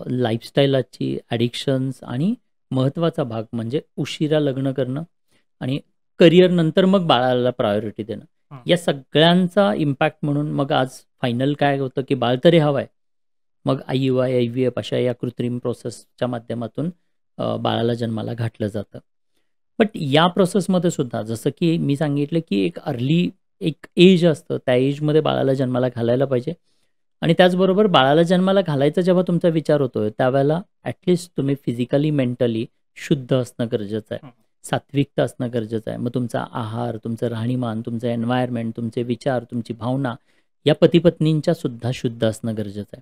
लाईफस्टाईलची ॲडिक्शन्स आणि महत्त्वाचा भाग म्हणजे उशिरा लग्न करणं आणि करिअर नंतर मग बाळाला प्रायोरिटी देणं. या सगळ्यांचा इम्पॅक्ट म्हणून मग आज फायनल काय होतं की बाळ तरी हवं आहे, मग IUI, IVF अशा या कृत्रिम प्रोसेसच्या माध्यमातून बाळाला जन्माला घातलं जातं. बट या प्रोसेसमध्ये सुद्धा जसं की मी सांगितलं की एक एज असतं, त्या एजमध्ये बाळाला जन्माला घालायला पाहिजे. आणि त्याचबरोबर बाळाला जन्माला घालायचा जेव्हा तुमचा विचार होतोय, त्यावेळेला ॲटलिस्ट तुम्ही फिजिकली, मेंटली शुद्ध असणं गरजेचं आहे, सात्विकता असणं गरजेचं आहे. मग तुमचा आहार, तुमचं राहणीमान, तुमचं एन्व्हायरमेंट, तुमचे विचार, तुमची भावना या पतीपत्नींच्या सुद्धा शुद्ध असणं गरजेचं आहे.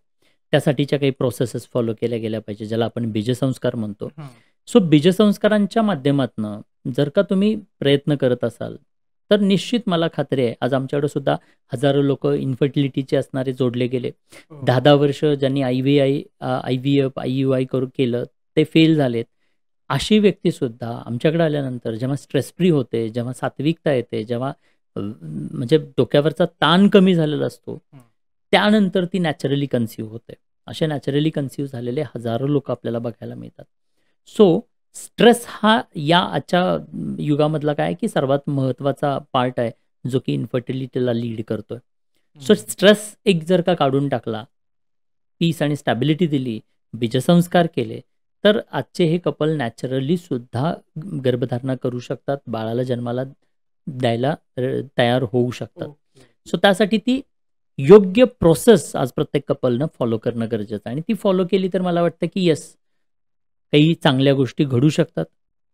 त्यासाठीच्या काही प्रोसेसेस फॉलो केल्या गेल्या पाहिजे, ज्याला आपण बीजसंस्कार म्हणतो. सो बीजसंस्कारांच्या माध्यमातून जर का तुम्ही प्रयत्न करत असाल तर निश्चित मला खात्री आहे, आज आमच्याकडे सुद्धा हजारो लोक इन्फर्टिलिटीचे असणारे जोडले गेले. 10-10 वर्ष ज्यांनी IVF, IUI केलं, ते फेल झालेत. अशी व्यक्तीसुद्धा आमच्याकडे आल्यानंतर जेव्हा स्ट्रेस फ्री होते, जेव्हा सात्विकता येते, जेव्हा म्हणजे डोक्यावरचा ताण कमी झालेला असतो, त्यानंतर ती नॅचरली कन्सीव्ह होते. असे नॅचरली कन्सीव्ह झालेले हजारो लोक आपल्याला बघायला मिळतात. सो स्ट्रेस हा या आजच्या युगामधला काय की सर्वात महत्त्वाचा पार्ट आहे, जो की इन्फर्टिलिटीला लीड करतोय. सो स्ट्रेस एक जर का काढून टाकला, पीस आणि स्टॅबिलिटी दिली, बीजसंस्कार केले, तर आजचे हे कपल नॅचरली सुद्धा गर्भधारणा करू शकतात, बाळाला जन्माला द्यायला तयार होऊ शकतात. सो त्यासाठी ती योग्य प्रोसेस आज प्रत्येक कपलनं फॉलो करणं गरजेचं आहे आणि ती फॉलो केली तर मला वाटतं की येस, काही चांगल्या गोष्टी घडू शकतात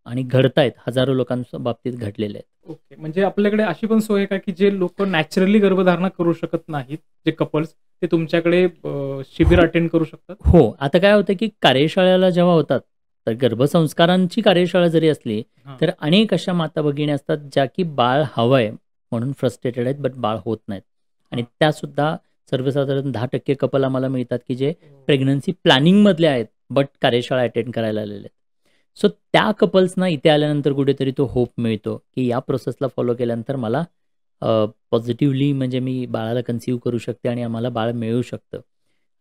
आणि घडतायत, हजारो लोकांच्या बाबतीत घडलेले आहेत. ओके. म्हणजे आपल्याकडे अशी पण सोय आहे का की जे लोक नॅचरली गर्भधारणा करू शकत नाहीत, जे कपल्स, ते तुमच्याकडे शिबिर अटेंड करू शकतात? हो, आता काय होतं की कार्यशाळेला जेव्हा होतात, तर गर्भसंस्कारांची कार्यशाळा जरी असली, तर अनेक अशा माता भगिनी असतात ज्या की बाळ हवंय म्हणून फ्रस्ट्रेटेड आहेत, बट बाळ होत नाहीत. आणि त्यासुद्धा सर्वसाधारण 10% कपल आम्हाला मिळतात की जे प्रेग्नन्सी प्लॅनिंगमधले आहेत, बट कार्यशाळा अटेंड करायला आलेले आहेत. सो त्या कपल्सना इथे आल्यानंतर कुठेतरी तो होप मिळतो की या प्रोसेसला फॉलो केल्यानंतर मला पॉझिटिव्हली म्हणजे मी बाळाला कन्सीव्ह करू शकते आणि आम्हाला बाळ मिळू शकतं.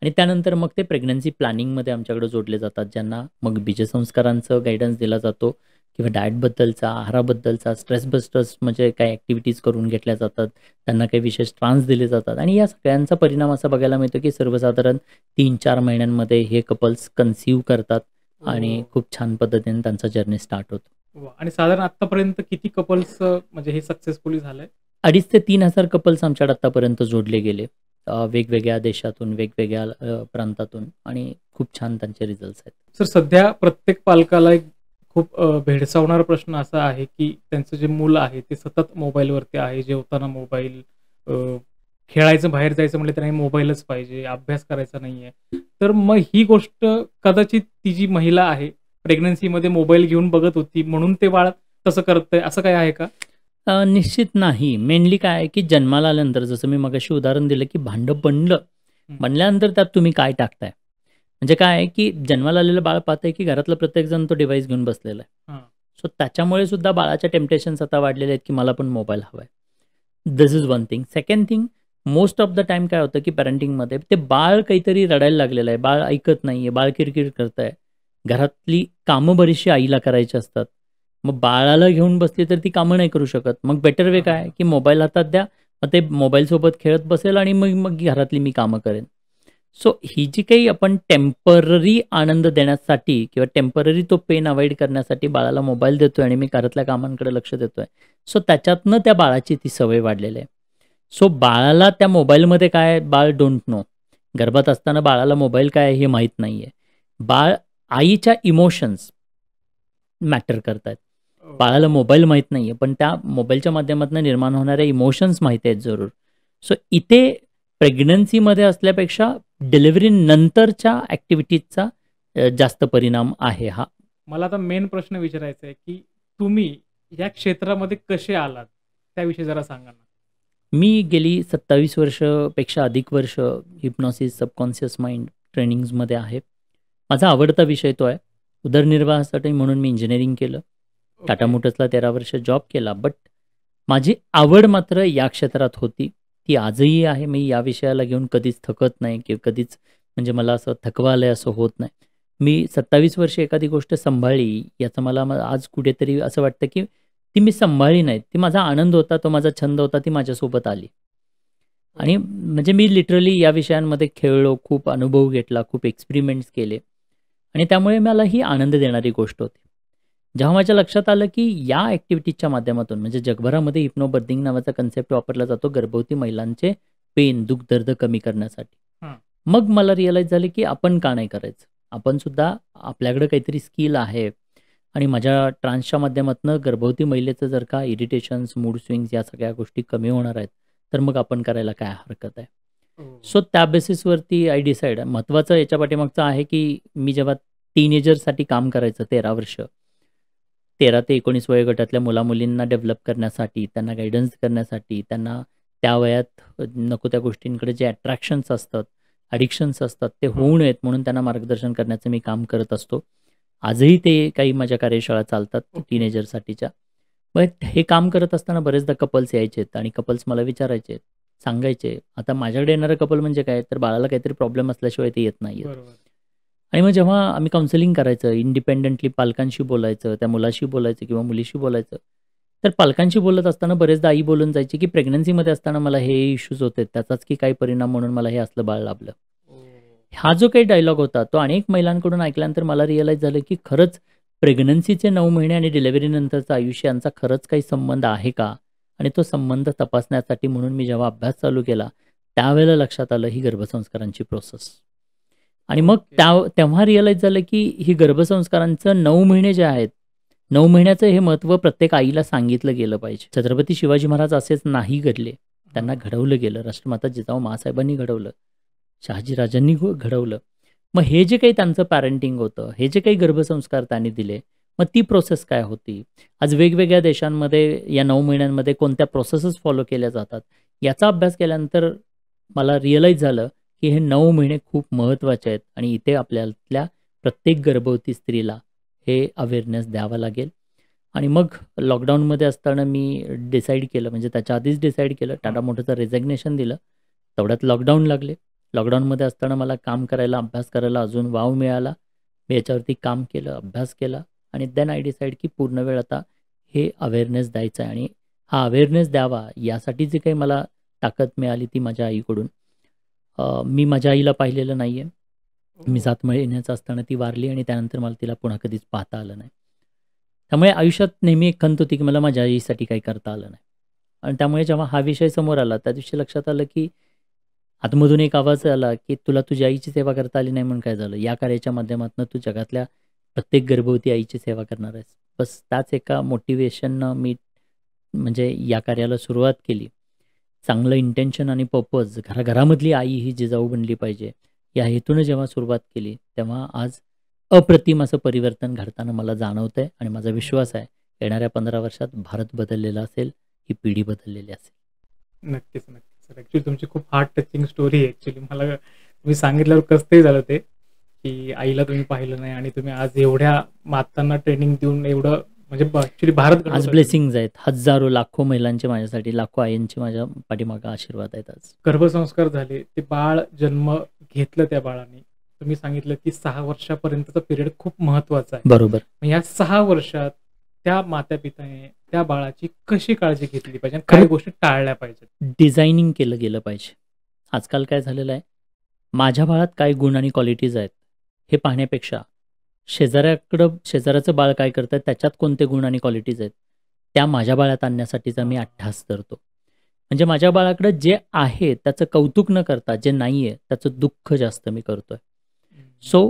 आणि त्यानंतर मग ते प्रेग्नन्सी प्लॅनिंगमध्ये आमच्याकडे जोडले जातात, ज्यांना मग बीजसंस्कारांचं गाईडन्स दिला जातो किंवा डाएटबद्दलचा, आहाराबद्दलचा, स्ट्रेस बस्टर्स म्हणजे काही ॲक्टिव्हिटीज करून घेतल्या जातात, त्यांना काही विशेष ट्रान्स दिले जातात आणि या सगळ्यांचा परिणाम असा बघायला मिळतो की सर्वसाधारण 3-4 महिन्यांमध्ये हे कपल्स कन्सीव्ह करतात आणि खूप छान पद्धतीने त्यांचा जर्नी स्टार्ट होतो. आणि साधारण आतापर्यंत किती कपल्स म्हणजे हे सक्सेसफुली झालंय? 2,500 ते 3,000 कपल्स आमच्याकडे आतापर्यंत जोडले गेले, वेगवेगळ्या देशातून, वेगवेगळ्या प्रांतातून आणि खूप छान त्यांचे रिझल्ट्स आहेत. सर, सध्या प्रत्येक पालकाला एक खूप भेडसावणारा प्रश्न असा आहे की त्यांचं जे मुलं आहे ते सतत मोबाईलवरती आहे, जेवताना मोबाईल, खेळायचं, बाहेर जायचं म्हटलं तर मोबाईलच पाहिजे, अभ्यास करायचा नाहीये. तर मग ही गोष्ट कदाचित ती जी महिला आहे प्रेग्नन्सीमध्ये मोबाईल घेऊन बघत होती म्हणून ते बाळ तसं करतंय, असं काय आहे का? निश्चित नाही. मेनली काय आहे की जन्माला आल्यानंतर जसं मी मगाशी उदाहरण दिलं की भांडं बनल्यानंतर त्यात तुम्ही काय टाकताय? म्हणजे काय आहे की जन्माला आलेलं बाळ पाहतंय की घरातला प्रत्येकजण तो डिव्हाइस घेऊन बसलेला आहे. सो त्याच्यामुळे सुद्धा बाळाच्या टेम्पटेशन्स आता वाढलेले आहेत की मला पण मोबाईल हवा आहे. This is one thing. Second thing, most of the time काय होतं की पॅरेंटिंगमध्ये ते बाळ काहीतरी रडायला लागलेलं आहे, बाळ ऐकत नाही आहे, बाळ किरकिर करतंय. घरातली कामं बरीचशी आईला करायची असतात. मग बाळाला घेऊन बसली तर ती कामं नाही करू शकत. मग बेटर वे काय की मोबाईल हातात द्या, मग ते मोबाईलसोबत खेळत बसेल आणि मग मग घरातली मी कामं करेन. सो ही जी काही आपण टेम्पररी आनंद देण्यासाठी किंवा टेम्पररी तो पेन अवॉइड करण्यासाठी बाळाला मोबाईल देतोय आणि मी घरातल्या कामांकडे लक्ष देतोय, सो त्याच्यातनं त्या बाळाची ती सवय वाढलेली आहे. सो बाळाला त्या मोबाईलमध्ये काय, बाळ डोंट नो. गर्भात असताना बाळाला मोबाईल काय आहे हे माहीत नाही आहे. बाळ आईच्या इमोशन्स मॅटर करतात. बाळाला मोबाईल माहीत नाही आहे, पण त्या मोबाईलच्या माध्यमातून निर्माण होणाऱ्या इमोशन्स माहिती आहेत जरूर. सो इथे प्रेग्नन्सीमध्ये असल्यापेक्षा डिलिव्हरी नंतरच्या ॲक्टिव्हिटीजचा जास्त परिणाम आहे हा. मला आता मेन प्रश्न विचारायचा आहे की तुम्ही या क्षेत्रामध्ये कसे आलात, त्याविषयी जरा सांगा ना. मी गेली 27 वर्षपेक्षा अधिक वर्ष हिप्नॉसिस, सबकॉन्शियस माइंड ट्रेनिंग्समध्ये आहे. माझा आवडता विषय तो आहे. उदरनिर्वाहासाठी म्हणून मी इंजिनिअरिंग केलं. टाटा मोटर्सला 13 वर्ष जॉब केला. बट माझी आवड मात्र या क्षेत्रात होती. ती आजही आहे. मी या विषयाला घेऊन कधीच थकत नाही किंवा कधीच म्हणजे मला असं थकवा आलं आहे असं होत नाही. मी 27 वर्ष एखादी गोष्ट सांभाळली याचं मला आज कुठेतरी असं वाटतं की ती मी सांभाळली नाही. ती माझा आनंद होता, तो माझा छंद होता, ती माझ्यासोबत आली. आणि म्हणजे मी लिटरली या विषयांमध्ये खेळलो, खूप अनुभव घेतला, खूप एक्सपेरिमेंट्स केले आणि त्यामुळे मला ही आनंद देणारी गोष्ट होती. जेव्हा माझ्या लक्षात आलं की या ॲक्टिव्हिटीजच्या माध्यमातून म्हणजे जगभरामध्ये हिप्नोबर्थिंग नावाचा कन्सेप्ट वापरला जातो गर्भवती महिलांचे पेन, दुःख, दर्द कमी करण्यासाठी. मग मला रिअलाईज झाले की आपण का नाही करायचं? आपण सुद्धा आपल्याकडे काहीतरी स्किल आहे आणि माझ्या ट्रान्सच्या माध्यमातून गर्भवती महिलेचं जर का इरिटेशन्स, मूड स्विंग्स या सगळ्या गोष्टी कमी होणार आहेत, तर मग आपण करायला काय हरकत आहे? सो त्या बेसिसवरती आय डिसाईड. महत्त्वाचं याच्या पाठीमागचं आहे की मी जेव्हा टीनेजर्ससाठी काम करायचं 13 वर्ष, 13 ते 19 वयोगटातल्या मुलामुलींना डेव्हलप करण्यासाठी, त्यांना गाईडन्स करण्यासाठी, त्यांना त्या वयात नको त्या गोष्टींकडे जे अट्रॅक्शन्स असतात, ॲडिक्शन्स असतात ते होऊ नयेत म्हणून त्यांना मार्गदर्शन करण्याचं मी काम करत असतो. आजही ते काही माझ्या कार्यशाळा चालतात टीनेजरसाठीच्या. बट हे काम करत असताना बरेचदा कपल्स यायचेत आणि कपल्स मला विचारायचे, सांगायचे. आता माझ्याकडे येणारं कपल म्हणजे काय, तर बाळाला काहीतरी प्रॉब्लेम असल्याशिवाय ते येत नाही आहेत. आणि मग जेव्हा आम्ही काउन्सिलिंग करायचं, इंडिपेंडेंटली पालकांशी बोलायचं, त्या मुलाशी बोलायचं किंवा मुलीशी बोलायचं, तर पालकांशी बोलत असताना बरेचदा आई बोलून जायची, की प्रेग्नन्सीमध्ये असताना मला हे इश्यूज होते, त्याचाच की काही परिणाम म्हणून मला हे असलं बाळ लाभलं. हा जो काही डायलॉग होता तो अनेक महिलांकडून ऐकल्यानंतर मला रिअलाईज झालं, की खरंच प्रेग्नन्सीचे 9 महिने आणि डिलिव्हरीनंतरचं आयुष्य यांचा खरंच काही संबंध आहे का? आणि तो संबंध तपासण्यासाठी म्हणून मी जेव्हा अभ्यास चालू केला, त्यावेळेला लक्षात आलं ही गर्भसंस्कारांची प्रोसेस. आणि मग तेव्हा रिअलाईज झालं, की ही गर्भसंस्कारांचं 9 महिने जे आहेत, 9 महिन्याचं हे महत्त्व प्रत्येक आईला सांगितलं गेलं पाहिजे. छत्रपती शिवाजी महाराज असेच नाही घडले. त्यांना घडवलं गेलं. राष्ट्रमाता जिजाऊ माँसाहेबांनी घडवलं. शहाजीराजांनी घडवलं. मग हे जे काही त्यांचं पॅरेंटिंग होतं, हे जे काही गर्भसंस्कार त्यांनी दिले, मग ती प्रोसेस काय होती? आज वेगवेगळ्या देशांमध्ये या 9 महिन्यांमध्ये कोणत्या प्रोसेसेस फॉलो केल्या जातात, याचा अभ्यास केल्यानंतर मला रिअलाईज झालं, की हे 9 महिने खूप महत्त्वाचे आहेत आणि इथे आपल्यातल्या प्रत्येक गर्भवती स्त्रीला हे अवेअरनेस द्यावा लागेल. आणि मग लॉकडाऊनमध्ये असताना मी डिसाईड केलं, म्हणजे त्याच्या आधीच डिसाईड केलं, टाटा मोटरचं रेझिग्नेशन दिलं. तेवढ्यात लॉकडाऊन लागले. लॉकडाऊनमध्ये असताना मला काम करायला, अभ्यास करायला अजून वाव मिळाला. मी याच्यावरती काम केलं, अभ्यास केला आणि देन आय डिसाईड की पूर्ण वेळ आता हे अवेअरनेस द्यायचं आहे आणि हा अवेअरनेस द्यावा यासाठी जी काही मला ताकद मिळाली ती माझ्या आईकडून. मी माझ्या आईला पाहिलेलं नाही आहे. मी 7 महिन्याचं असताना ती वारली आणि त्यानंतर मला तिला पुन्हा कधीच पाहता आलं नाही. त्यामुळे आयुष्यात नेहमी एक खंत होती, की मला माझ्या आईसाठी काही करता आलं नाही. आणि त्यामुळे जेव्हा हा विषय समोर आला, त्या दिवशी लक्षात आलं, की आतमधून एक आवाज आला, की तुला तुझ्या आईची सेवा करता आली नाही म्हणून काय झालं? या कार्याच्या माध्यमातून तू जगातल्या प्रत्येक गर्भवती आईची सेवा करणार आहेस. बस त्याच एका मोटिवेशननं मी म्हणजे या कार्याला सुरुवात केली. चांगलं इंटेन्शन आणि पर्पज, घराघरामधली आई ही जिजाऊ बनली पाहिजे, या हेतूनं जेव्हा सुरुवात केली, तेव्हा आज अप्रतिम असं परिवर्तन घडताना मला जाणवतंय आणि माझा विश्वास आहे, येणाऱ्या 15 वर्षात भारत बदललेला असेल, ही पिढी बदललेली असेल. नक्कीच, नक्कीच सर. ॲक्च्युली तुमची खूप हार्ट टचिंग स्टोरी आहे. ॲक्च्युली मला तुम्ही सांगितल्यावर कसंही झालं ते, की आईला तुम्ही पाहिलं नाही आणि तुम्ही आज एवढ्या मातांना ट्रेनिंग देऊन एवढं म्हणजे ॲक्च्युली भारत आज ब्लेसिंग्ज आहेत. हजारो, लाखो महिलांचे माझ्यासाठी, लाखो आईंचे माझ्या पाठीमागं आशीर्वाद आहेत. आज गर्भसंस्कार झाले, ते बाळ जन्म घेतलं त्या बाळाने. तुम्ही सांगितलं की 6 वर्षापर्यंतचा पिरियड खूप महत्त्वाचा आहे. बरोबर. या 6 वर्षात त्या माता-पिताने त्या बाळाची कशी काळजी घेतली पाहिजे, काय गोष्टी टाळल्या पाहिजेत? डिझायनिंग केलं गेलं पाहिजे. आजकाल काय झालेलं आहे, माझ्या बाळात काय गुण आणि क्वालिटीज आहेत हे पाहण्यापेक्षा शेजाऱ्याचं बाळ काय करतं, त्याच्यात कोणते गुण आणि क्वालिटीज आहेत, त्या माझ्या बाळात आणण्यासाठीचा मी अट्टहास करतो. म्हणजे माझ्या बाळाकडं जे आहे त्याचं कौतुक न करता, जे नाही आहे त्याचं दुःख जास्त मी करतोय. सो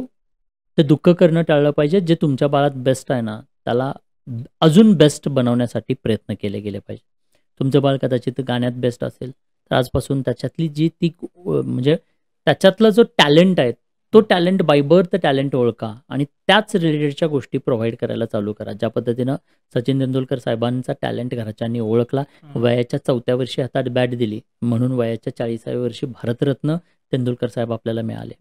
ते दुःख करणं टाळलं पाहिजे. जे तुमच्या बाळात बेस्ट आहे ना, त्याला अजून बेस्ट बनवण्यासाठी प्रयत्न केले गेले पाहिजे. तुमचं बाळ कदाचित गाण्यात बेस्ट असेल, तर आजपासून त्याच्यातली जी ती म्हणजे त्याच्यातला जो टॅलेंट आहे, तो टॅलेंट बाय बर्थ टॅलेंट ओळखा आणि त्याच रिलेटेडच्या गोष्टी प्रोव्हाइड करायला चालू करा. ज्या पद्धतीनं सचिन तेंडुलकर साहेबांचा टॅलेंट घरच्यांनी ओळखला, वयाच्या 4थ्या वर्षी हातात बॅट दिली, म्हणून वयाच्या 40व्या वर्षी भारतरत्न तेंडुलकर साहेब आपल्याला मिळाले.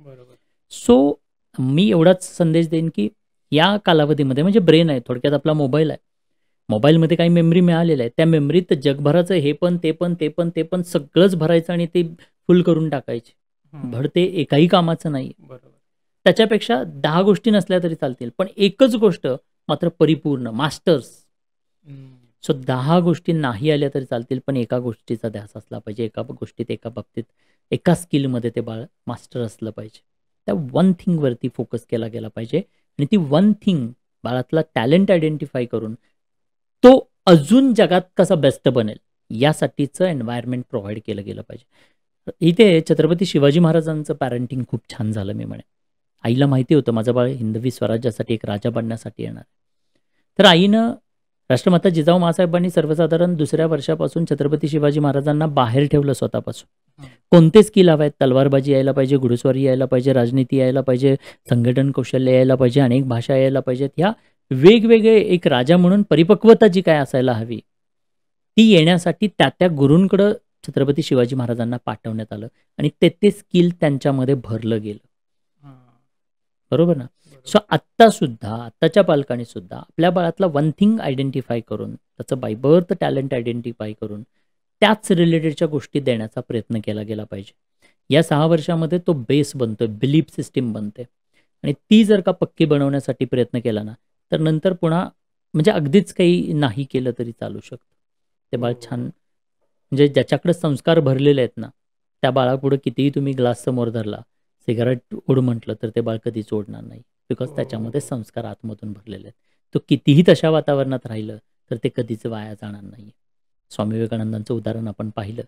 सो मी एवढाच संदेश देईन, की या कालावधीमध्ये म्हणजे ब्रेन आहे, थोडक्यात आपला मोबाईल आहे. मोबाईलमध्ये काही मेमरी मिळालेलं आहे, त्या मेमरीत जगभराचं हे पण ते पण ते पण ते पण सगळंच भरायचं आणि ते फुल करून टाकायचे. धड ते एकाही कामाचं नाही. त्याच्यापेक्षा 10 गोष्टी नसल्या तरी चालतील, पण एकच गोष्ट मात्र परिपूर्ण मास्टर्स. सो 10 गोष्टी नाही आल्या तरी चालतील, पण एका गोष्टीचा ध्यास असला पाहिजे. एका गोष्टीत, एका बाबतीत, एका स्किलमध्ये ते बाळ मास्टर असलं पाहिजे. त्या वन थिंगवरती फोकस केला गेला पाहिजे आणि ती वन थिंग बाळातला टॅलेंट आयडेंटिफाय करून तो अजून जगात कसा बेस्ट बनेल यासाठीचं एन्व्हायरमेंट प्रोव्हाइड केलं गेलं पाहिजे. इथे छत्रपती शिवाजी महाराजांचं पॅरेंटिंग खूप छान झालं. मी म्हणे आईला माहिती होतं माझं बाळ हिंदवी स्वराज्यासाठी एक राजा बनण्यासाठी येणार. तर आईनं राष्ट्रमाता जिजाऊ माँसाहेबांनी सर्वसाधारण 2ऱ्या वर्षापासून छत्रपती शिवाजी महाराजांना बाहेर ठेवलं स्वतःपासून. कोणते स्किल हवे आहेत? तलवारबाजी यायला पाहिजे, घुडस्वारी यायला पाहिजे, राजनीती यायला पाहिजे, संघटन कौशल्य यायला पाहिजे, अनेक भाषा यायला पाहिजेत. ह्या वेगवेगळे एक राजा म्हणून परिपक्वता जी काय असायला हवी ती येण्यासाठी त्या गुरूंकडं छत्रपती शिवाजी महाराजांना पाठवण्यात आलं आणि ते स्किल त्यांच्यामध्ये भरलं गेलं. बरोबर ना? सो आत्ताच्या पालकांनी सुद्धा आपल्या बाळातला वन थिंग आयडेंटिफाय करून, त्याचं बाय बर्थ टॅलेंट आयडेंटिफाय करून त्याच रिलेटेडच्या गोष्टी देण्याचा प्रयत्न केला गेला पाहिजे. या 6 वर्षामध्ये तो बेस बनतोय, बिलीफ सिस्टीम बनते आणि ती जर का पक्की बनवण्यासाठी प्रयत्न केला ना, तर नंतर पुन्हा म्हणजे अगदीच काही नाही केलं तरी चालू शकतं. ते बाळ छान म्हणजे ज्याच्याकडे संस्कार भरलेले आहेत ना, त्या बाळापुढे कितीही तुम्ही ग्लास समोर धरला, सिगारेट ओढ म्हटलं तर ते बाळ कधीच ओढणार नाही. बिकॉज त्याच्यामध्ये संस्कार आतमधून भरलेले आहेत. तो कितीही तशा वातावरणात राहिलं तर ते कधीच वाया जाणार नाही. स्वामी विवेकानंदांचं उदाहरण आपण पाहिलं,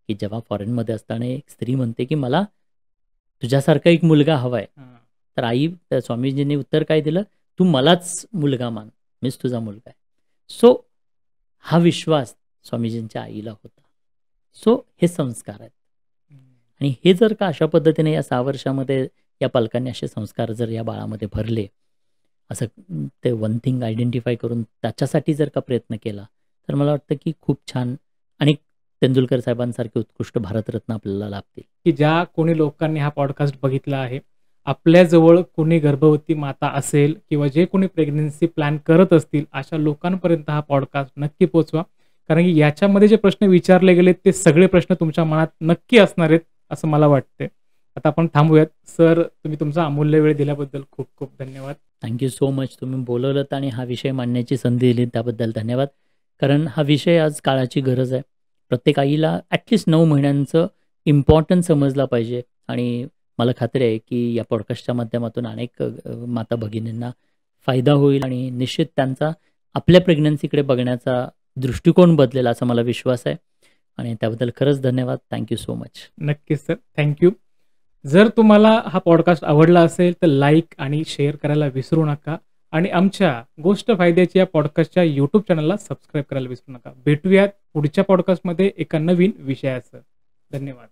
की जेव्हा फॉरेनमध्ये असताना एक स्त्री म्हणते, की मला तुझ्यासारखा एक मुलगा हवाय. तर आई त्या स्वामीजींनी उत्तर काय दिलं, तू मलाच मुलगा मान, मीच तुझा मुलगा आहे. सो हा विश्वास स्वामीजींच्या आईला होता. सो हे संस्कार आहेत. आणि हे जर का अशा पद्धतीने या 6 वर्षामध्ये या पालकांनी असे संस्कार जर या बाळामध्ये भरले, असं ते वन थिंग आयडेंटिफाय करून त्याच्यासाठी जर का प्रयत्न केला, तर मला वाटतं की खूप छान आणि तेंडुलकर साहेबांसारखे उत्कृष्ट भारतरत्न आपल्याला लाभतील. की ज्या कोणी लोकांनी हा पॉडकास्ट बघितला आहे, आपल्याजवळ कोणी गर्भवती माता असेल किंवा जे कोणी प्रेग्नन्सी प्लॅन करत असतील, अशा लोकांपर्यंत हा पॉडकास्ट नक्की पोहोचवा. कारण की याच्यामध्ये जे प्रश्न विचारले गेलेत ते सगळे प्रश्न तुमच्या मनात नक्की असणार आहेत, असं मला वाटतंय. आता आपण थांबूयात. सर, तुम्ही तुमचा अमूल्य वेळ दिल्याबद्दल खूप खूप धन्यवाद. Thank you so much. तुम्ही बोलवलंत आणि हा विषय मांडण्याची संधी दिली त्याबद्दल धन्यवाद. कारण हा विषय आज काळाची गरज आहे. प्रत्येक आईला ॲटलिस्ट 9 महिन्यांचं इम्पॉर्टन्स समजला पाहिजे आणि मला खात्री आहे की या पॉडकास्टच्या माध्यमातून अनेक माता भगिनींना फायदा होईल आणि निश्चित त्यांचा आपल्या प्रेग्नन्सीकडे बघण्याचा दृष्टिकोन बदलेल असा मला विश्वास आहे. आणि त्याबद्दल खरंच धन्यवाद. Thank you so much. नक्कीच सर, थँक्यू. जर तुम्हाला हा पॉडकास्ट आवडला असेल तर लाईक आणि शेअर करायला विसरू नका आणि आमच्या गोष्ट फायद्याची या पॉडकास्टच्या यूट्यूब चॅनलला सबस्क्राईब करायला विसरू नका. भेटूयात पुढच्या पॉडकास्टमध्ये एका नवीन विषयासह. धन्यवाद.